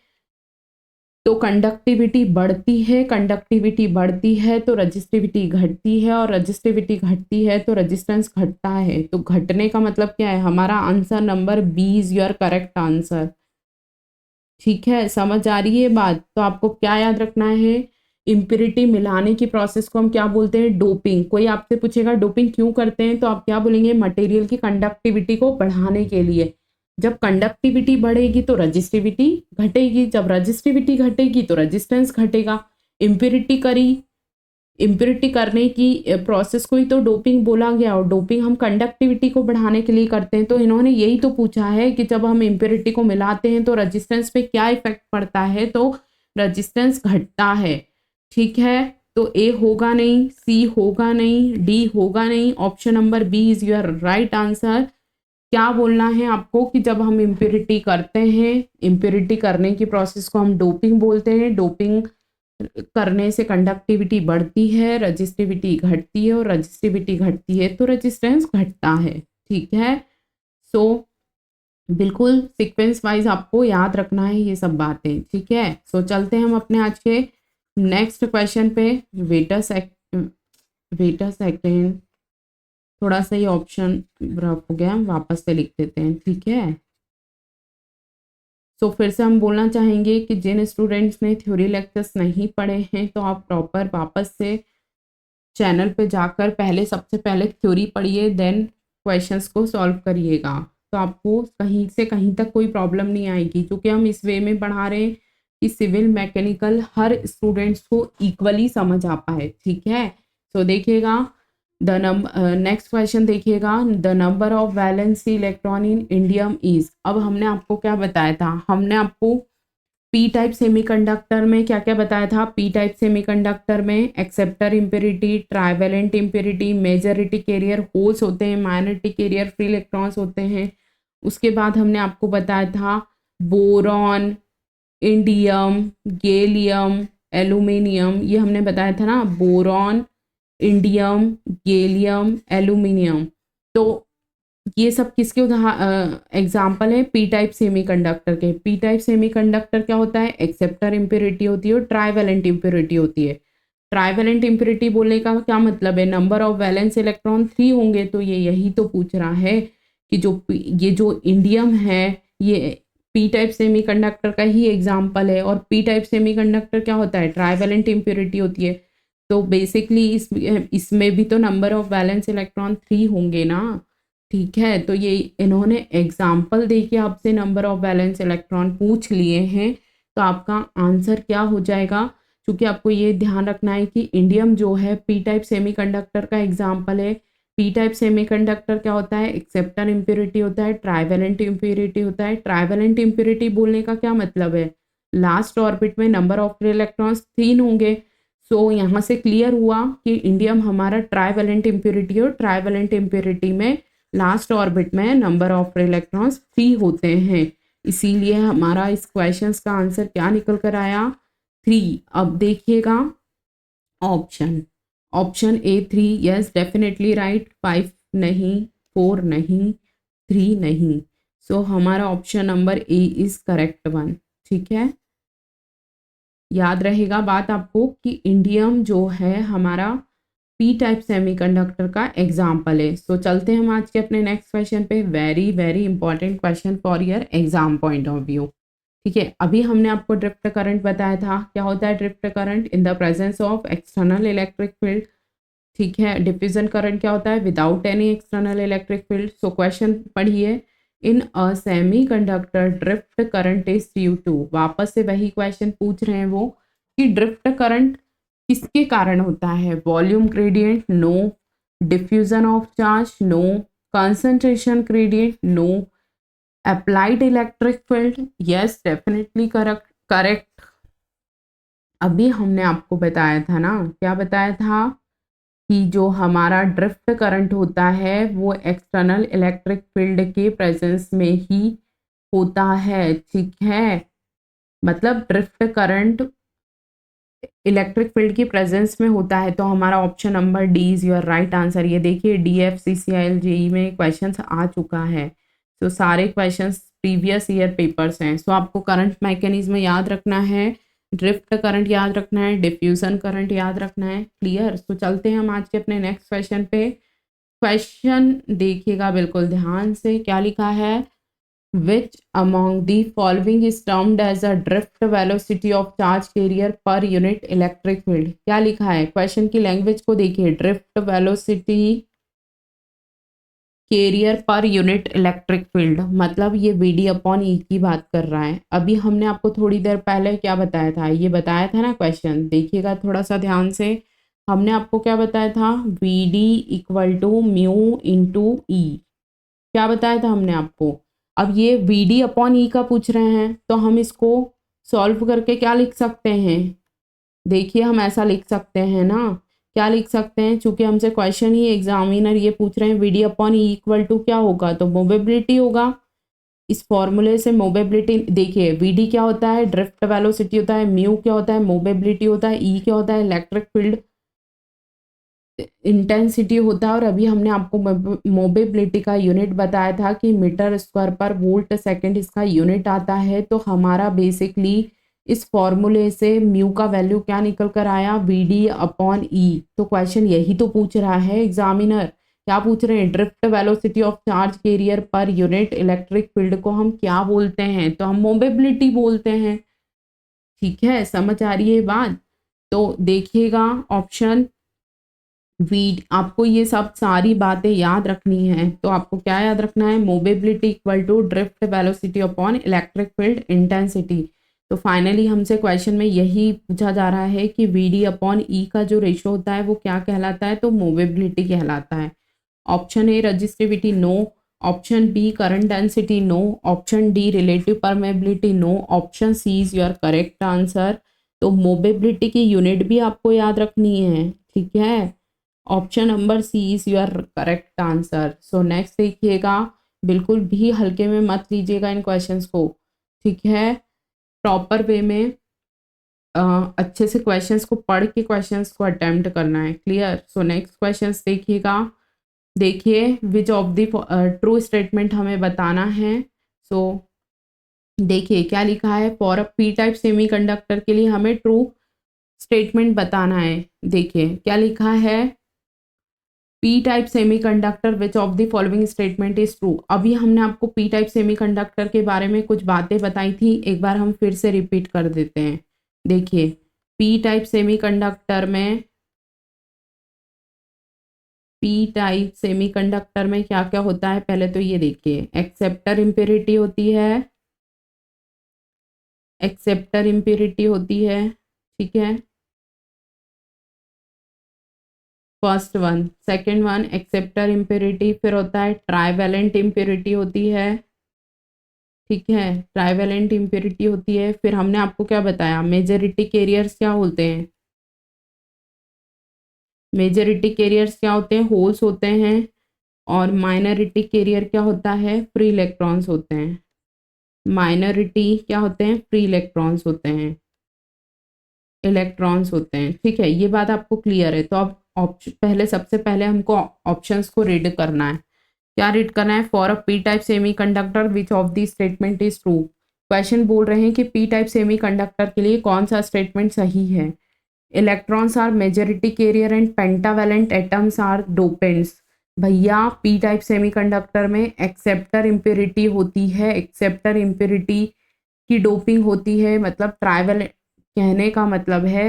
तो कंडक्टिविटी बढ़ती है, कंडक्टिविटी बढ़ती है तो रजिस्टिविटी घटती है, और रजिस्टिविटी घटती है तो रेजिस्टेंस घटता है। तो घटने का मतलब क्या है, हमारा answer number B is your correct answer. ठीक है, समझ आ रही है बात। तो आपको क्या याद रखना है, इम्प्योरिटी मिलाने की प्रोसेस को हम क्या बोलते हैं, डोपिंग। कोई आपसे पूछेगा डोपिंग क्यों करते हैं तो आप क्या बोलेंगे, मटेरियल की कंडक्टिविटी को बढ़ाने के लिए। जब कंडक्टिविटी बढ़ेगी तो रजिस्टिविटी घटेगी, जब रजिस्टिविटी घटेगी तो रेजिस्टेंस घटेगा। इम्प्योरिटी करी, इम्प्योरिटी करने की प्रोसेस को ही तो डोपिंग बोला गया, और डोपिंग हम कंडक्टिविटी को बढ़ाने के लिए करते हैं। तो इन्होंने यही तो पूछा है कि जब हम इम्प्योरिटी को मिलाते हैं तो रेजिस्टेंस पे क्या इफेक्ट पड़ता है, तो रेजिस्टेंस घटता है। ठीक है, तो ए होगा नहीं, सी होगा नहीं, डी होगा नहीं, option number B is your right answer. क्या बोलना है आपको कि जब हम इम्प्योरिटी करते हैं, इम्प्योरिटी करने की प्रोसेस को हम डोपिंग बोलते हैं। डोपिंग करने से कंडक्टिविटी बढ़ती है, रजिस्टिविटी घटती है, और रजिस्टिविटी घटती है तो रेजिस्टेंस घटता है। ठीक है, सो बिल्कुल सीक्वेंस वाइज आपको याद रखना है ये सब बातें। ठीक है, सो चलते हैं हम अपने आज के नेक्स्ट क्वेश्चन पे। वेट अ सेकेंड, थोड़ा सा ये ऑप्शन रफ हो गया, वापस से लिख देते हैं। ठीक है, सो फिर से हम बोलना चाहेंगे कि जिन स्टूडेंट्स ने थ्योरी लेक्चर्स नहीं पढ़े हैं तो आप प्रॉपर वापस से चैनल पे जाकर पहले सबसे पहले थ्योरी पढ़िए, देन क्वेश्चंस को सॉल्व करिएगा। तो आपको कहीं से कहीं तक कोई प्रॉब्लम नहीं आएगी, क्योंकि हम इस वे में पढ़ा रहे हैं कि सिविल मैकेनिकल हर स्टूडेंट्स को इक्वली समझ आ पाए। ठीक है, तो देखिएगा नेक्स्ट क्वेश्चन देखिएगा, the number of valency electron in indium is. अब हमने आपको क्या बताया था, हमने आपको पी टाइप सेमीकंडक्टर में क्या क्या बताया था। पी टाइप सेमीकंडक्टर में acceptor impurity, trivalent impurity, majority carrier holes होते हैं, माइनॉरिटी कैरियर फ्री इलेक्ट्रॉन्स होते हैं। उसके बाद हमने आपको बताया था बोरॉन, इंडियम, गैलियम, एल्यूमिनियम, ये हमने बताया था ना, बोरॉन, इंडियम, गैलियम, एल्यूमिनियम। तो ये सब किसके एग्जाम्पल है, पी टाइप सेमीकंडक्टर के। पी टाइप सेमीकंडक्टर क्या होता है, एक्सेप्टर इम्प्योरिटी होती है और ट्राइवेलेंट इम्प्योरिटी होती है। ट्राइवेलेंट इम्प्योरिटी बोलने का क्या मतलब है, नंबर ऑफ वैलेंस इलेक्ट्रॉन 3 होंगे। तो ये यही तो पूछ रहा है कि ये जो इंडियम है ये पी टाइप सेमीकंडक्टर का ही एग्जाम्पल है, और पी टाइप सेमीकंडक्टर क्या होता है, ट्राइवेलेंट इम्प्योरिटी होती है। तो बेसिकली इसमें भी तो नंबर ऑफ वैलेंस इलेक्ट्रॉन 3 होंगे ना। ठीक है, तो ये इन्होंने एग्जाम्पल देके आपसे नंबर ऑफ वैलेंस इलेक्ट्रॉन पूछ लिए हैं, तो आपका आंसर क्या हो जाएगा। क्योंकि आपको ये ध्यान रखना है कि इंडियम जो है पी टाइप सेमीकंडक्टर का एग्जाम्पल है। पी टाइप सेमीकंडक्टर क्या होता है, एक्सेप्टर इम्प्योरिटी होता है, ट्राइवेलेंट इम्प्योरिटी होता है। ट्राइवेलेंट इम्प्योरिटी बोलने का क्या मतलब है, लास्ट ऑर्बिट में नंबर ऑफ इलेक्ट्रॉन्स 3 होंगे। सो यहाँ से क्लियर हुआ कि इंडियम हमारा ट्राइवेलेंट इम्प्योरिटी, और ट्राइवेलेंट इम्प्योरिटी में लास्ट ऑर्बिट में नंबर ऑफ इलेक्ट्रॉन्स 3 होते हैं। इसीलिए हमारा इस क्वेश्चन का आंसर क्या निकल कर आया, 3। अब देखिएगा option, option A 3, yes definitely right. 5 नहीं, 4 नहीं, 3 नहीं। सो हमारा option number A is correct one. ठीक है, याद रहेगा बात आपको कि इंडियम जो है हमारा पी टाइप सेमीकंडक्टर का एग्जाम्पल है। सो चलते हैं हम आज के अपने नेक्स्ट क्वेश्चन पे, very very important question for your exam point of view. ठीक है, अभी हमने आपको ड्रिफ्ट करंट बताया था। क्या होता है drift current, in the presence of external electric field. ठीक है, डिफ्यूजन करंट क्या होता है, without any external electric field. So question पढ़िए, in a semiconductor drift current is due to. वापस से वही क्वेश्चन पूछ रहे हैं वो कि ड्रिफ्ट करंट किसके कारण होता है, volume gradient, no. Diffusion of charge, no. Concentration gradient, no. Applied electric field, yes definitely correct. अभी हमने आपको बताया था ना, क्या बताया था कि जो हमारा ड्रिफ्ट करंट होता है वो एक्सटर्नल इलेक्ट्रिक फील्ड के प्रेजेंस में ही होता है। ठीक है, मतलब ड्रिफ्ट करंट इलेक्ट्रिक फील्ड की प्रेजेंस में होता है। तो हमारा option number D is your right answer. ये देखिए DFCCIL जेई में क्वेश्चंस आ चुका है। तो सारे क्वेश्चंस प्रीवियस ईयर पेपर्स हैं। सो आपको करंट मैकेनिज्म याद रखना है, ड्रिफ्ट करंट याद रखना है, डिफ्यूजन करंट याद रखना है। क्लियर। तो चलते हैं हम आज के अपने नेक्स्ट क्वेश्चन पे। क्वेश्चन देखिएगा बिल्कुल ध्यान से, क्या लिखा है, Which among the following is termed as a drift velocity of charge carrier per unit electric field। क्या लिखा है, क्वेश्चन की लैंग्वेज को देखिए, drift velocity carrier per unit electric field, मतलब ये VD/E की बात कर रहा है। अभी हमने आपको थोड़ी देर पहले क्या बताया था, ये बताया था ना क्वेश्चन, देखिएगा थोड़ा सा ध्यान से। हमने आपको क्या बताया था, VD = μ/E। क्या बताया था हमने आपको। अब ये VD/E का पूछ रहे हैं, तो हम इसको सॉल्व करके क्या लिख सकते हैं, देखिए हम ऐसा लिख सकते हैं ना, क्या लिख सकते हैं, चूंकि हमसे क्वेश्चन ही एग्जामिनर ये पूछ रहे हैं VD/E = क्या होगा, तो मोबेबिलिटी होगा। इस फॉर्मूले से मोबेबिलिटी देखिए, VD क्या होता है, ड्रिफ्ट वेलोसिटी होता है, म्यू क्या होता है, मोबेबिलिटी होता है, E क्या होता है, इलेक्ट्रिक फील्ड इंटेंसिटी होता है। और अभी हमने आपको मोबेबिलिटी का यूनिट बताया था कि मीटर/वोल्ट/सेकंड इसका यूनिट आता है। तो हमारा बेसिकली इस फॉर्मूले से म्यू का वैल्यू क्या निकल कर आया, VD/E। तो क्वेश्चन यही तो पूछ रहा है एग्जामिनर क्या पूछ रहे हैं, drift velocity of charge career per unit electric field को हम क्या बोलते हैं, तो हम मोबिलिटी बोलते हैं। ठीक है, समझ आ रही है बात। तो देखिएगा ऑप्शन वी, आपको ये सब सारी बातें याद रखनी है। तो आपको क्या याद रखना है, mobility equal to drift velocity upon electric field intensity. तो फाइनली हमसे क्वेश्चन में यही पूछा जा रहा है कि वी डी अपॉन ई का जो रेशो होता है वो क्या कहलाता है, तो मोबिलिटी कहलाता है। Option A resistivity no, option B current density no, option D relative permeability no, option C is your correct answer. तो मोबिलिटी की यूनिट भी आपको याद रखनी है, ठीक है। Option number C is your correct answer. So next देखिएगा, बिल्कुल भी हल्के में मत लीजिएगा इन क्वेश्चंस को, ठीक है। प्रॉपर वे में अच्छे से क्वेश्चंस को पढ़ के क्वेश्चंस को अटेम्प्ट करना है, क्लियर। सो नेक्स्ट क्वेश्चंस देखिएगा, देखिए विच ऑफ द ट्रू स्टेटमेंट हमें बताना है। सो देखिए क्या लिखा है, for a P type semiconductor के लिए हमें ट्रू स्टेटमेंट बताना है। देखिए क्या लिखा है, P type semiconductor which of the following statement is true. अभी हमने आपको पी टाइप सेमीकंडक्टर के बारे में कुछ बातें बताई थी, एक बार हम फिर से रिपीट कर देते हैं। देखिए पी टाइप सेमीकंडक्टर में, पी टाइप सेमीकंडक्टर में क्या क्या होता है, पहले तो ये देखिए, एक्सेप्टर इम्प्योरिटी होती है, एक्सेप्टर इम्प्योरिटी होती है, ठीक है, first one. Second one acceptor impurity, फिर होता है ट्राइवेलेंट इम्प्योरिटी होती है, ठीक है, ट्राइवेलेंट इम्प्योरिटी होती है। फिर हमने आपको क्या बताया, मेजॉरिटी कैरियर्स क्या होते हैं, मेजॉरिटी कैरियर्स क्या होते हैं, होल्स होते हैं। और माइनॉरिटी कैरियर क्या होता है, फ्री इलेक्ट्रॉन्स होते हैं। माइनॉरिटी क्या होते हैं, फ्री इलेक्ट्रॉन्स होते हैं, इलेक्ट्रॉन्स होते हैं, ठीक है। ये बात आपको क्लियर है। तो अब ऑप्शन, पहले सबसे पहले हमको ऑप्शंस को रीड करना है। क्या रीड करना है, for a P type semi conductor which of the statement is true. Question बोल रहे हैं कि पी टाइप सेमी कंडक्टर के लिए कौन सा स्टेटमेंट सही है। Electrons are majority carrier and pentavalent atoms are dopants. भैया पी टाइप सेमीकंडक्टर में एक्सेप्टर इम्प्योरिटी होती है, एक्सेप्टर इम्प्योरिटी की डोपिंग होती है, मतलब ट्राइवेलेंट, कहने का मतलब है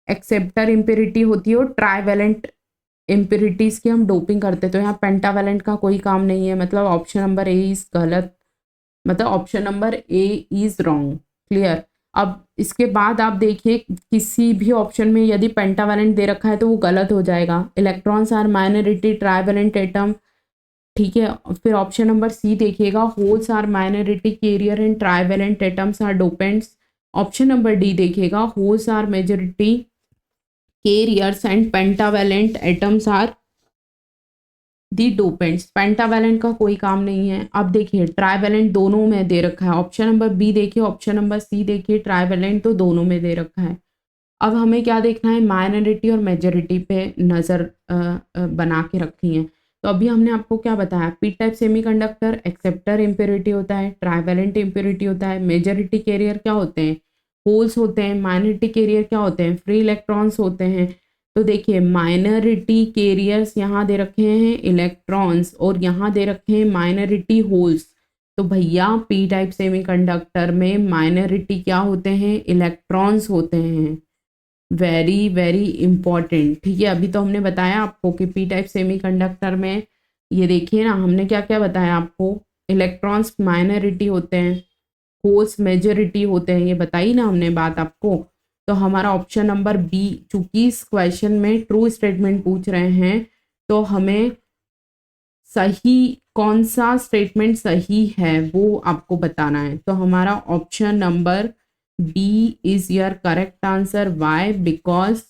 एक्सेप्टर इम्प्योरिटी होती है और ट्राइवेलेंट इम्प्योरिटीज की हम डोपिंग करते हैं। तो यहाँ पेंटावेलेंट का कोई काम नहीं है, मतलब ऑप्शन नंबर ए इज गलत, मतलब option number A is wrong, clear. अब इसके बाद आप देखिए किसी भी ऑप्शन में यदि पेंटावेलेंट दे रखा है तो वो गलत हो जाएगा। Electrons are minority trivalent atom, ठीक है। फिर ऑप्शन नंबर सी देखिएगा, holes are minority carrier and trivalent atoms are dopants. Option number D देखिएगा, holes are majority carriers and pentavalent atoms are the dopants. Pentavalent का कोई काम नहीं है। अब देखिए ट्राइवेलेंट दोनों में दे रखा है, ऑप्शन नंबर बी देखिए, ऑप्शन नंबर सी देखिए, ट्राइवेलेंट तो दोनों में दे रखा है। अब हमें क्या देखना है, माइनॉरिटी और मेजॉरिटी पे नज़र बना के रखनी है। तो अभी हमने आपको क्या बताया, P type semiconductor acceptor impurity होता है, ट्राइवेलेंट इम्प्योरिटी होता है, मेजॉरिटी कैरियर क्या होते हैं, होल्स होते हैं, माइनॉरिटी कैरियर क्या होते हैं, फ्री इलेक्ट्रॉन्स होते हैं। तो देखिए माइनॉरिटी कैरियर्स यहाँ दे रखे हैं इलेक्ट्रॉन्स और यहाँ दे रखे हैं माइनॉरिटी होल्स। तो भैया पी टाइप सेमीकंडक्टर में माइनॉरिटी क्या होते हैं, इलेक्ट्रॉन्स होते हैं। वेरी वेरी इंपॉर्टेंट, ठीक है। अभी तो हमने बताया आपको कि पी टाइप सेमीकंडक्टर में ये देखिए ना, हमने क्या क्या बताया आपको, इलेक्ट्रॉन्स माइनॉरिटी होते हैं, होल्स मेजॉरिटी होते हैं, ये बताई ना हमने बात आपको। तो हमारा ऑप्शन नंबर बी, चूंकि इस क्वेश्चन में ट्रू स्टेटमेंट पूछ रहे हैं तो हमें सही कौन सा स्टेटमेंट सही है वो आपको बताना है। तो हमारा option number B is your correct answer. Why, because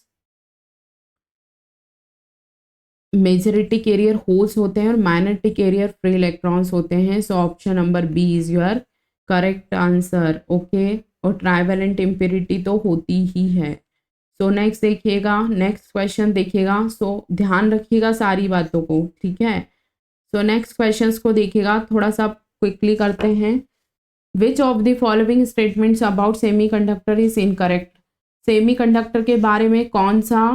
majority carrier holes होते हैं और माइनॉरिटी कैरियर फ्री इलेक्ट्रॉन्स होते हैं। So option number B is your correct answer, okay. और ट्राइवेलेंट इम्प्योरिटी तो होती ही है। सो नेक्स्ट देखिएगा, नेक्स्ट क्वेश्चन देखिएगा। सो ध्यान रखिएगा सारी बातों को, ठीक है। सो नेक्स्ट क्वेश्चंस को देखिएगा, थोड़ा सा क्विकली करते हैं। विच of the following statements about semiconductor is incorrect. Semiconductor के बारे में कौन सा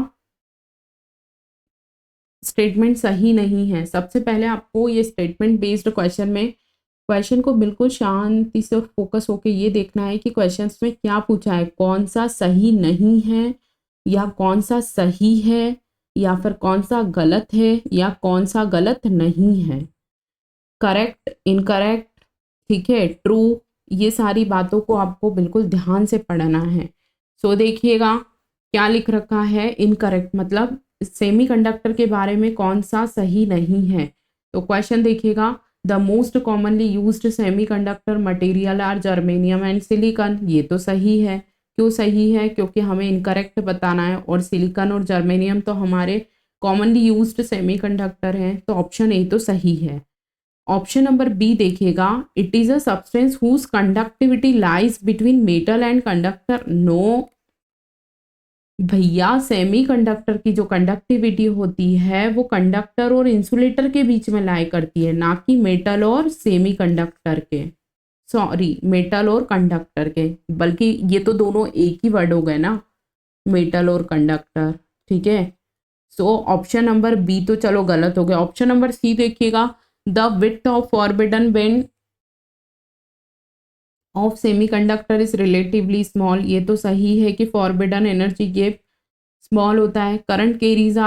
स्टेटमेंट सही नहीं है। सबसे पहले आपको ये स्टेटमेंट बेस्ड क्वेश्चन में क्वेश्चन को बिल्कुल शांति से और फोकस होके ये देखना है कि क्वेश्चंस में क्या पूछा है, कौन सा सही नहीं है या कौन सा सही है या फिर कौन सा गलत है या कौन सा गलत नहीं है, करेक्ट इनकरेक्ट, ठीक है, ट्रू, ये सारी बातों को आपको बिल्कुल ध्यान से पढ़ना है। सो देखिएगा क्या लिख रखा है, इनकरेक्ट मतलब सेमीकंडक्टर के बारे में कौन सा सही नहीं है। तो क्वेश्चन देखिएगा, the most commonly used semiconductor material are germanium and silicon, ये तो सही है। क्यों सही है? क्योंकि हमें इनकरेक्ट बताना है और सिलिकॉन और जर्मेनियम तो हमारे कॉमनली यूज्ड सेमीकंडक्टर हैं, तो ऑप्शन ए तो सही है। ऑप्शन नंबर बी देखिएगा, it is a substance whose conductivity lies between metal and conductor. No भैया, सेमीकंडक्टर की जो कंडक्टिविटी होती है वो कंडक्टर और इंसुलेटर के बीच में लाई करती है, ना कि मेटल और सेमीकंडक्टर के, सॉरी मेटल और कंडक्टर के, बल्कि ये तो दोनों एक ही वर्ड हो गए ना, मेटल और कंडक्टर, ठीक है। सो ऑप्शन नंबर बी तो चलो गलत हो गया। ऑप्शन नंबर सी देखिएगा, the width of forbidden bend of semiconductor is relatively small, ये तो सही है कि फॉरबिडन एनर्जी गैप स्मॉल होता है। Current carriers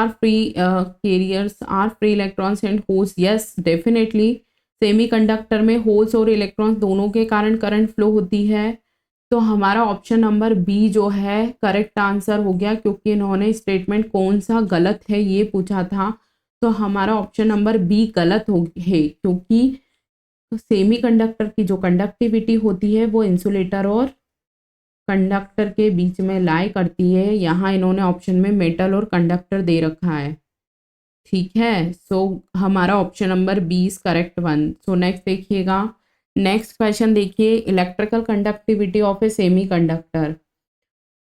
are free electrons and holes, yes definitely semiconductor में होल्स और इलेक्ट्रॉन्स दोनों के कारण करंट फ्लो होती है। तो हमारा ऑप्शन नंबर बी जो है करेक्ट आंसर हो गया, क्योंकि इन्होंने स्टेटमेंट कौन सा गलत है ये पूछा था। तो हमारा ऑप्शन नंबर बी गलत हो है, क्योंकि सेमीकंडक्टर की जो कंडक्टिविटी होती है वो इंसुलेटर और कंडक्टर के बीच में लाई करती है। यहाँ इन्होंने ऑप्शन में मेटल और कंडक्टर दे रखा है, ठीक है। सो हमारा option number B is correct one. So next देखिएगा, नेक्स्ट क्वेश्चन देखिए, electrical conductivity of a semiconductor.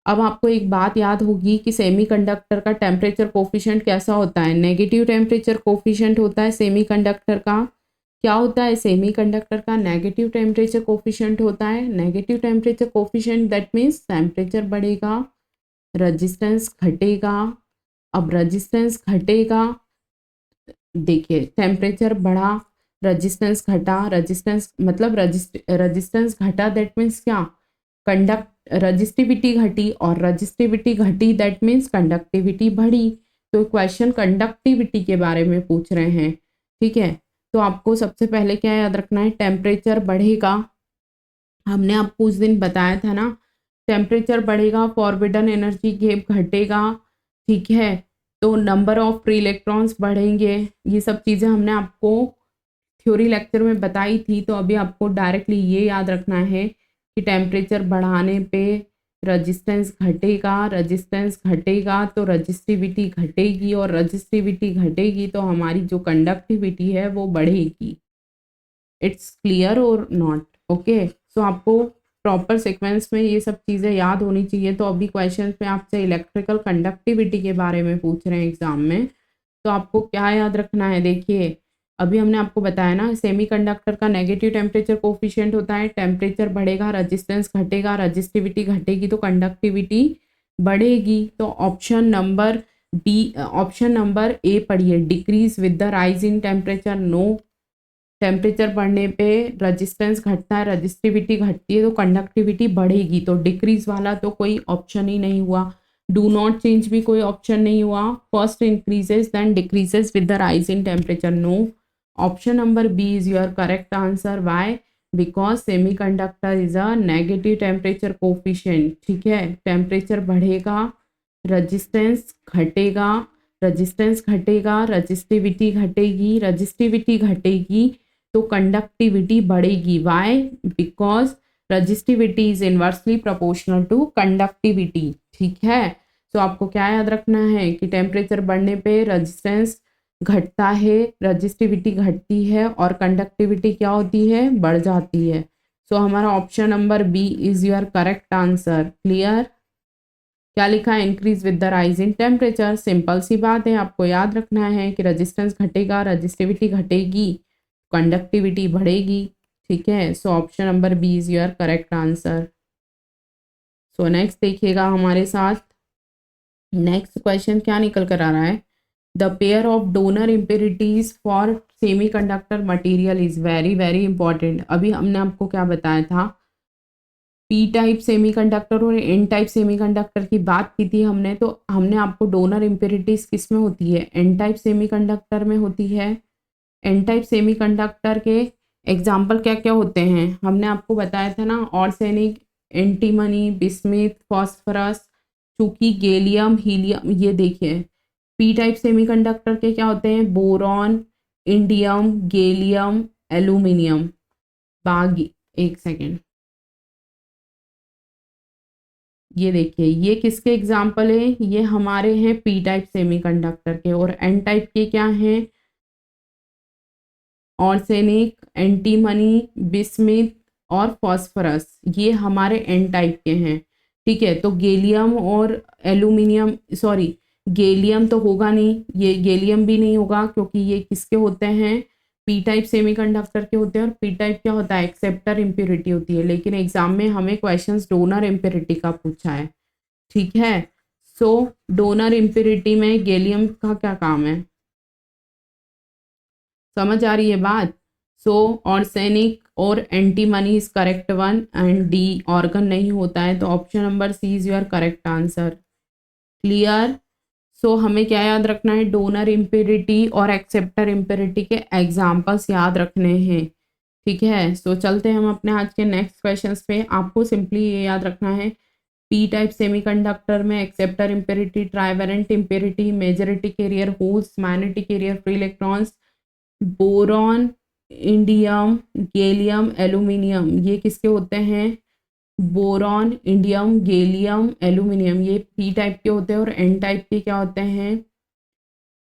अब आपको एक बात याद होगी कि सेमीकंडक्टर का टेम्परेचर कोफिशिएंट कैसा होता है, नेगेटिव टेम्परेचर कोफिशिएंट होता है सेमीकंडक्टर का। क्या होता है सेमीकंडक्टर का? नेगेटिव टेम्परेचर कोफिशिएंट होता है। Negative temperature coefficient that means temperature बढ़ेगा, रजिस्टेंस घटेगा। अब रजिस्टेंस घटेगा, देखिए टेम्परेचर बढ़ा, रजिस्टेंस घटा, रजिस्टेंस मतलब रजिस्टेंस घटा दैट मीन्स क्या, कंडक्ट रजिस्टिविटी घटी, और रजिस्टिविटी घटी दैट मीन्स कंडक्टिविटी बढ़ी। तो क्वेश्चन कंडक्टिविटी के बारे में पूछ रहे हैं, ठीक है। तो आपको सबसे पहले क्या याद रखना है, टेम्परेचर बढ़ेगा, हमने आपको उस दिन बताया था ना, टेम्परेचर बढ़ेगा, फॉरबिडन एनर्जी गैप घटेगा, ठीक है। तो नंबर ऑफ फ्री इलेक्ट्रॉन्स बढ़ेंगे, ये सब चीज़ें हमने आपको थ्योरी लेक्चर में बताई थी। तो अभी आपको डायरेक्टली ये याद रखना है कि टेम्परेचर बढ़ाने पे रजिस्टेंस घटेगा, रजिस्टेंस घटेगा तो रजिस्टिविटी घटेगी, और रजिस्टिविटी घटेगी तो हमारी जो कंडक्टिविटी है वो बढ़ेगी। इट्स क्लियर और नॉट? ओके, सो आपको प्रॉपर सीक्वेंस में ये सब चीज़ें याद होनी चाहिए। तो अभी क्वेश्चन में आपसे इलेक्ट्रिकल कंडक्टिविटी के बारे में पूछ रहे हैं एग्जाम में, तो आपको क्या याद रखना है, देखिए अभी हमने आपको बताया ना, सेमीकंडक्टर का नेगेटिव टेम्परेचर कोफिशिएंट होता है, टेम्परेचर बढ़ेगा, रजिस्टेंस घटेगा, रजिस्टिविटी घटेगी तो कंडक्टिविटी बढ़ेगी। तो option number B, option number A पढ़िए, decrease with the rise in temperature. No, temperature बढ़ने पे रजिस्टेंस घटता है, रजिस्टिविटी घटती है तो कंडक्टिविटी बढ़ेगी। तो डिक्रीज वाला तो कोई ऑप्शन ही नहीं हुआ। डू नॉट चेंज भी कोई ऑप्शन नहीं हुआ। First increases then decreases with the rise in temperature. No, option number B is your correct answer. Why? Because semiconductor is a negative temperature coefficient, ठीक है। टेम्परेचर बढ़ेगा, resistance घटेगा, resistance घटेगा, resistivity घटेगी, रजिस्टिविटी घटेगी तो कंडक्टिविटी बढ़ेगी। Why? Because resistivity is inversely proportional to conductivity, ठीक है। तो आपको क्या याद रखना है कि टेम्परेचर बढ़ने पे रजिस्टेंस घटता है, रजिस्टिविटी घटती है और कंडक्टिविटी क्या होती है, बढ़ जाती है। सो हमारा option number B is your correct answer. Clear? क्या लिखा है, increase with the rise in temperature. Simple सी बात है, आपको याद रखना है कि रजिस्टेंस घटेगा, रजिस्टिविटी घटेगी, कंडक्टिविटी बढ़ेगी, ठीक है। So option number B is your correct answer. So next देखिएगा हमारे साथ, नेक्स्ट क्वेश्चन क्या निकल कर आ रहा है, the pair of donor impurities for semiconductor material is very very important. अभी हमने आपको क्या बताया था, पी टाइप सेमीकंडक्टर और एन टाइप सेमीकंडक्टर की बात की थी हमने, तो हमने आपको डोनर इम्प्योरिटीज किस में होती है, एन टाइप सेमीकंडक्टर में होती है। एन टाइप सेमीकंडक्टर के एग्जाम्पल क्या क्या होते हैं, हमने आपको बताया था ना, ऑर्सेनिक, एंटीमनी, बिस्मिथ, फॉस्फोरस, चूंकि गैलियम, हीलियम। ये देखिए पी टाइप सेमीकंडक्टर के क्या होते हैं, बोरॉन, इंडियम, गैलियम, एल्यूमिनियम। बागी एक सेकेंड, ये देखिए ये किसके एग्जाम्पल है, ये हमारे हैं पी टाइप सेमीकंडक्टर के। और एन टाइप के क्या हैं, ऑर्सेनिक, एंटीमनी, बिस्मिथ और फॉस्फोरस, ये हमारे एन टाइप के हैं। ठीक है, तो गैलियम और एल्यूमिनियम, सॉरी गैलियम तो होगा नहीं, ये गैलियम भी नहीं होगा क्योंकि ये किसके होते हैं, पी टाइप सेमीकंडक्टर के होते हैं। और पी टाइप क्या होता है, एक्सेप्टर इम्प्योरिटी होती है। लेकिन एग्जाम में हमें क्वेश्चंस डोनर इम्प्योरिटी का पूछा है। ठीक है, सो डोनर इम्प्योरिटी में गैलियम का क्या काम है, समझ आ रही है बात। सो ऑर्सेनिक और antimony is correct one, and the argon नहीं होता है, तो option number C is your correct answer. Clear. So हमें क्या याद रखना है, डोनर इम्प्योरिटी और एक्सेप्टर इम्प्योरिटी के एग्जाम्पल्स याद रखने हैं। ठीक है, सो चलते हैं हम अपने आज के नेक्स्ट क्वेश्चंस पे। आपको सिंपली ये याद रखना है, पी टाइप सेमीकंडक्टर में acceptor impurity, trivalent impurity, majority carrier holes, minority carrier free electrons, boron, indium, gallium, aluminium, ये किसके होते हैं, बोरॉन, इंडियम, गैलियम, एल्यूमिनियम, ये पी टाइप के होते हैं। और एन टाइप के क्या होते हैं,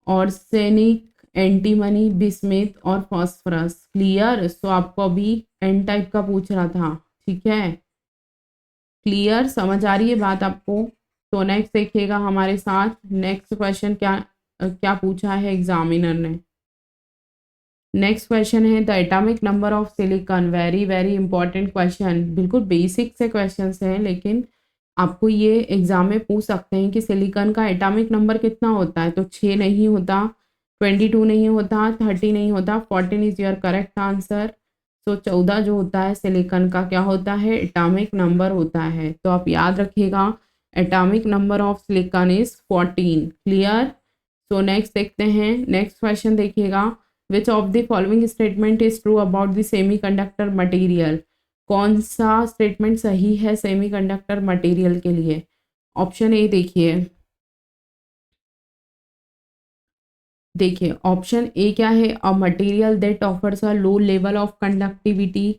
ऑर्सेनिक, एंटीमनी, बिस्मिथ और फॉस्फोरस। क्लियर। सो आपको अभी एन टाइप का पूछ रहा था। ठीक है, क्लियर, समझ आ रही है बात आपको। तो नेक्स्ट देखिएगा हमारे साथ, नेक्स्ट क्वेश्चन क्या क्या पूछा है एग्जामिनर ने। नेक्स्ट क्वेश्चन है the atomic number of silicon. Very very important question, बिल्कुल बेसिक से क्वेश्चन हैं, लेकिन आपको ये एग्जाम में पूछ सकते हैं कि सिलिकॉन का एटॉमिक नंबर कितना होता है। तो 6 नहीं होता, 22 नहीं होता, 30 नहीं होता, 14 इज योर करेक्ट आंसर। सो 14 जो होता है सिलिकॉन का क्या होता है, एटॉमिक नंबर होता है। तो आप याद रखिएगा, atomic number of silicon is 14। Clear. So next देखते हैं, नेक्स्ट क्वेश्चन देखिएगा, विच of the following statement is true about the semiconductor material. कौन सा स्टेटमेंट सही है सेमीकंडक्टर मटेरियल के लिए। ऑप्शन ए देखिए, देखिए ऑप्शन ए क्या है, a material that offers a low level of conductivity.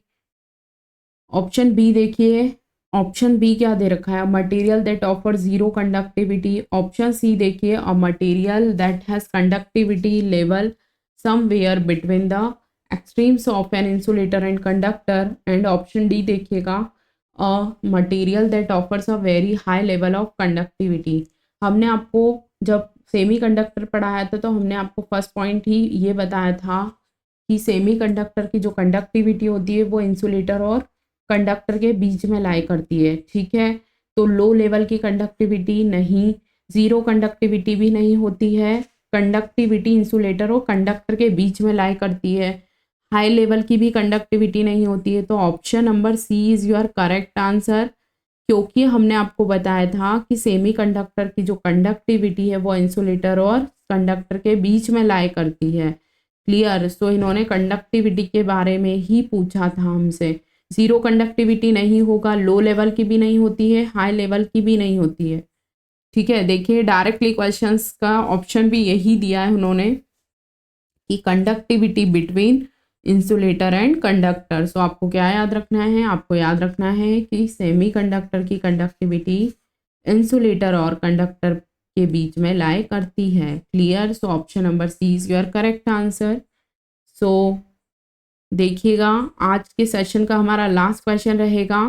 Option B देखिए, ऑप्शन बी क्या दे रखा है, material that offer zero conductivity. Option C देखिए, a material that has conductivity level somewhere between the extremes of an insulator and conductor. And option D देखिएगा, a material that offers a very high level of conductivity. हमने आपको जब semi conductor पढ़ाया था तो हमने आपको फर्स्ट पॉइंट ही ये बताया था कि सेमी कंडक्टर की जो कंडक्टिविटी होती है वो इंसुलेटर और कंडक्टर के बीच में लाई करती है। ठीक है, तो लो लेवल की कंडक्टिविटी नहीं, ज़ीरो कंडक्टिविटी भी नहीं होती है, कंडक्टिविटी इंसुलेटर और कंडक्टर के बीच में लाई करती है, हाई लेवल की भी कंडक्टिविटी नहीं होती है। तो option number C is your correct answer, क्योंकि हमने आपको बताया था कि सेमी कंडक्टर की जो कंडक्टिविटी है वो इंसुलेटर और कंडक्टर के बीच में लाई करती है। क्लियर। सो इन्होंने कंडक्टिविटी के बारे में ही पूछा था हमसे, जीरो कंडक्टिविटी नहीं होगा, लो लेवल की भी नहीं होती है, हाई लेवल की भी नहीं होती है। ठीक है, देखिए डायरेक्टली क्वेश्चंस का ऑप्शन भी यही दिया है उन्होंने कि conductivity between insulator and conductor. So आपको क्या याद रखना है, आपको याद रखना है कि सेमी कंडक्टर की कंडक्टिविटी इंसुलेटर और कंडक्टर के बीच में लाई करती है। Clear. So option number C is your correct answer. So देखिएगा आज के सेशन का हमारा लास्ट क्वेश्चन रहेगा,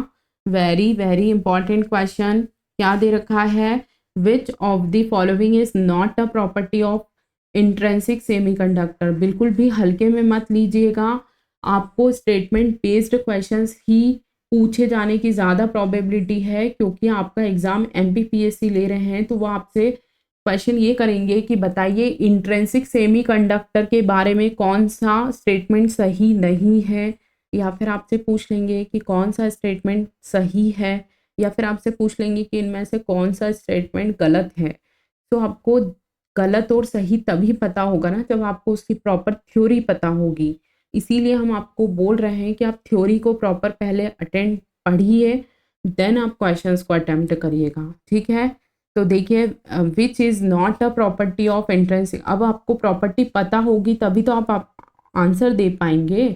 वेरी वेरी इंपॉर्टेंट क्वेश्चन। क्या दे रखा है, which of the following is not a property of intrinsic semiconductor. बिल्कुल भी हल्के में मत लीजिएगा, आपको स्टेटमेंट बेस्ड क्वेश्चंस ही पूछे जाने की ज़्यादा प्रोबेबिलिटी है, क्योंकि आपका एग्जाम एमपीपीएससी ले रहे हैं तो वो आपसे क्वेश्चन ये करेंगे कि बताइए इंट्रिंसिक सेमीकंडक्टर के बारे में कौन सा स्टेटमेंट सही नहीं है, या फिर आपसे पूछ लेंगे कि कौन सा स्टेटमेंट सही है, या फिर आपसे पूछ लेंगे कि इनमें से कौन सा स्टेटमेंट गलत है। तो आपको गलत और सही तभी पता होगा ना जब आपको उसकी प्रॉपर थ्योरी पता होगी। इसीलिए हम आपको बोल रहे हैं कि आप थ्योरी को प्रॉपर पहले अटेंड पढ़िए, देन आप क्वेश्चंस को अटेम्प्ट करिएगा, ठीक है। तो देखिए which is not a property of intrinsic, अब आपको प्रॉपर्टी पता होगी तभी तो आप आंसर दे पाएंगे।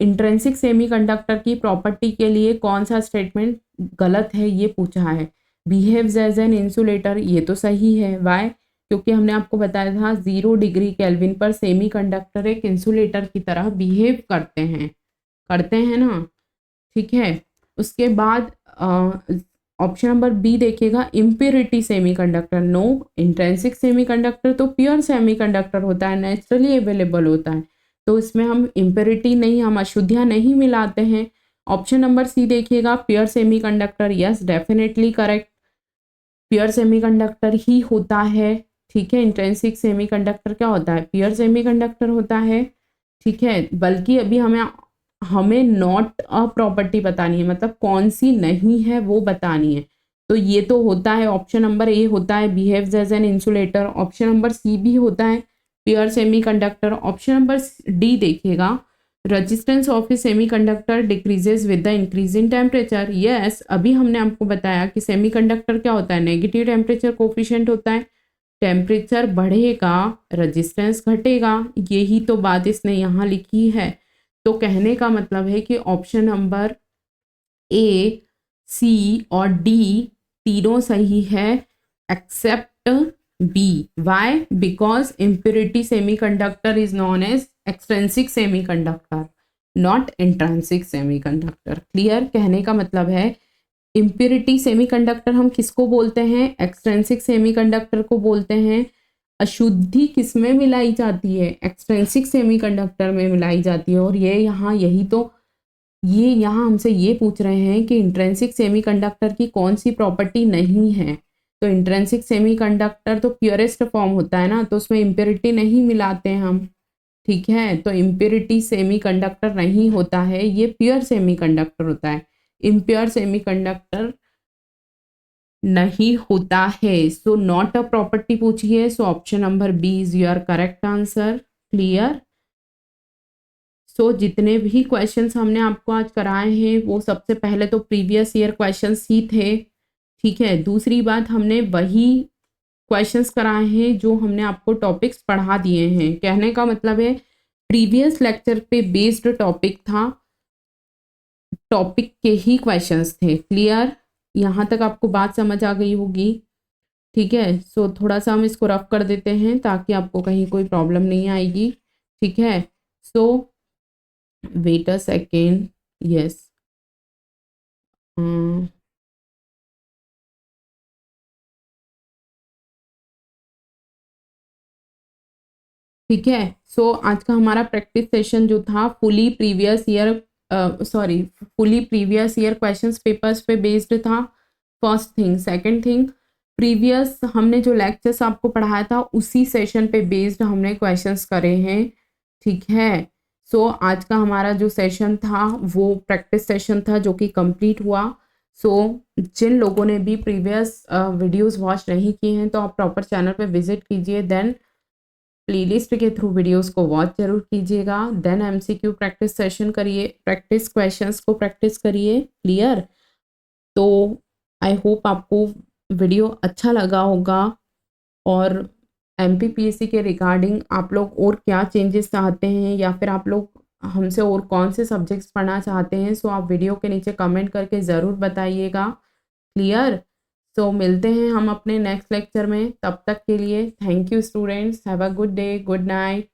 इंट्रिंसिक सेमीकंडक्टर की प्रॉपर्टी के लिए कौन सा स्टेटमेंट गलत है ये पूछा है। बिहेव्स एज एन इंसुलेटर, ये तो सही है। वाई? क्योंकि हमने आपको बताया था 0 डिग्री केल्विन पर सेमीकंडक्टर एक इंसुलेटर की तरह बिहेव करते हैं ना, ठीक है। उसके बाद ऑप्शन नंबर बी देखिएगा, impurity semiconductor. No, intrinsic semiconductor तो प्योर सेमीकंडक्टर होता है, नेचुरली अवेलेबल होता है, तो इसमें हम इम्प्योरिटी नहीं, हम अशुद्धियाँ नहीं मिलाते हैं। ऑप्शन नंबर सी देखिएगा, pure semiconductor. Yes, definitely correct, pure semiconductor ही होता है, ठीक है। इंट्रिंसिक सेमीकंडक्टर क्या होता है? प्योर सेमीकंडक्टर होता है, ठीक है। बल्कि अभी हमें नॉट अ प्रॉपर्टी बतानी है, मतलब कौन सी नहीं है वो बतानी है। तो ये तो होता है, ऑप्शन नंबर ए होता है behaves as an insulator. Option number C भी होता है pure semiconductor. Option number D देखिएगा, resistance of a semiconductor decreases with the increase in temperature. Yes, अभी हमने आपको बताया कि सेमीकंडक्टर क्या होता है, नेगेटिव टेम्परेचर कोफिशिएंट होता है। टेम्परेचर बढ़ेगा, रेजिस्टेंस घटेगा, यही तो बात इसने यहाँ लिखी है। तो कहने का मतलब है कि ऑप्शन नंबर ए, सी और डी तीनों सही है except B. Why? Because impurity semiconductor is known as extrinsic semiconductor, not intrinsic semiconductor. Clear? कहने का मतलब है इम्प्योरिटी सेमीकंडक्टर हम किसको बोलते हैं? एक्सट्रिंसिक सेमीकंडक्टर को बोलते हैं। अशुद्धि किस में मिलाई जाती है? एक्सट्रिंसिक सेमीकंडक्टर में मिलाई जाती है। और ये यहाँ हमसे ये पूछ रहे हैं कि इंट्रिंसिक सेमीकंडक्टर की कौन सी प्रॉपर्टी नहीं है। तो इंट्रिंसिक सेमीकंडक्टर तो प्योरेस्ट फॉर्म होता है ना, तो उसमें इम्प्योरिटी नहीं मिलाते हैं हम, ठीक है। तो इम्प्योरिटी सेमीकंडक्टर नहीं होता है, ये प्योर सेमीकंडक्टर होता है, इम्प्योर सेमीकंडक्टर नहीं होता है। सो नॉट अ प्रॉपर्टी पूछी है, so option number B is your correct answer. Clear? So जितने भी क्वेश्चंस हमने आपको आज कराए हैं वो सबसे पहले तो प्रीवियस ईयर क्वेश्चंस ही थे, ठीक है। दूसरी बात, हमने वही क्वेश्चंस कराए हैं जो हमने आपको टॉपिक्स पढ़ा दिए हैं। कहने का मतलब है प्रीवियस लेक्चर पे बेस्ड टॉपिक था, टॉपिक के ही क्वेश्चंस थे। क्लियर? यहाँ तक आपको बात समझ आ गई होगी, ठीक है। सो थोड़ा सा हम इसको रफ कर देते हैं ताकि आपको कहीं कोई प्रॉब्लम नहीं आएगी, ठीक है। सो वेट अ सेकेंड, यस, ठीक है। सो आज का हमारा प्रैक्टिस सेशन जो था fully previous year questions papers पे बेस्ड था। First thing. Second thing, previous हमने जो लेक्चर्स आपको पढ़ाया था उसी सेशन पे बेस्ड हमने क्वेश्चंस करे हैं, ठीक है। सो आज का हमारा जो सेशन था वो प्रैक्टिस सेशन था जो कि कंप्लीट हुआ। सो जिन लोगों ने भी प्रीवियस वीडियोस वॉच नहीं किए हैं तो आप प्रॉपर चैनल पे विजिट कीजिए, देन प्लेलिस्ट के थ्रू वीडियोस को वॉच जरूर कीजिएगा, देन एमसीक्यू प्रैक्टिस सेशन करिए, प्रैक्टिस क्वेश्चंस को प्रैक्टिस करिए। क्लियर? तो आई होप आपको वीडियो अच्छा लगा होगा, और एमपीपीएससी के रिगार्डिंग आप लोग और क्या चेंजेस चाहते हैं या फिर आप लोग हमसे और कौन से सब्जेक्ट्स पढ़ना चाहते हैं, सो आप वीडियो के नीचे कमेंट करके ज़रूर बताइएगा। क्लियर? सो मिलते हैं हम अपने नेक्स्ट लेक्चर में, तब तक के लिए thank you students, have a good day, good night.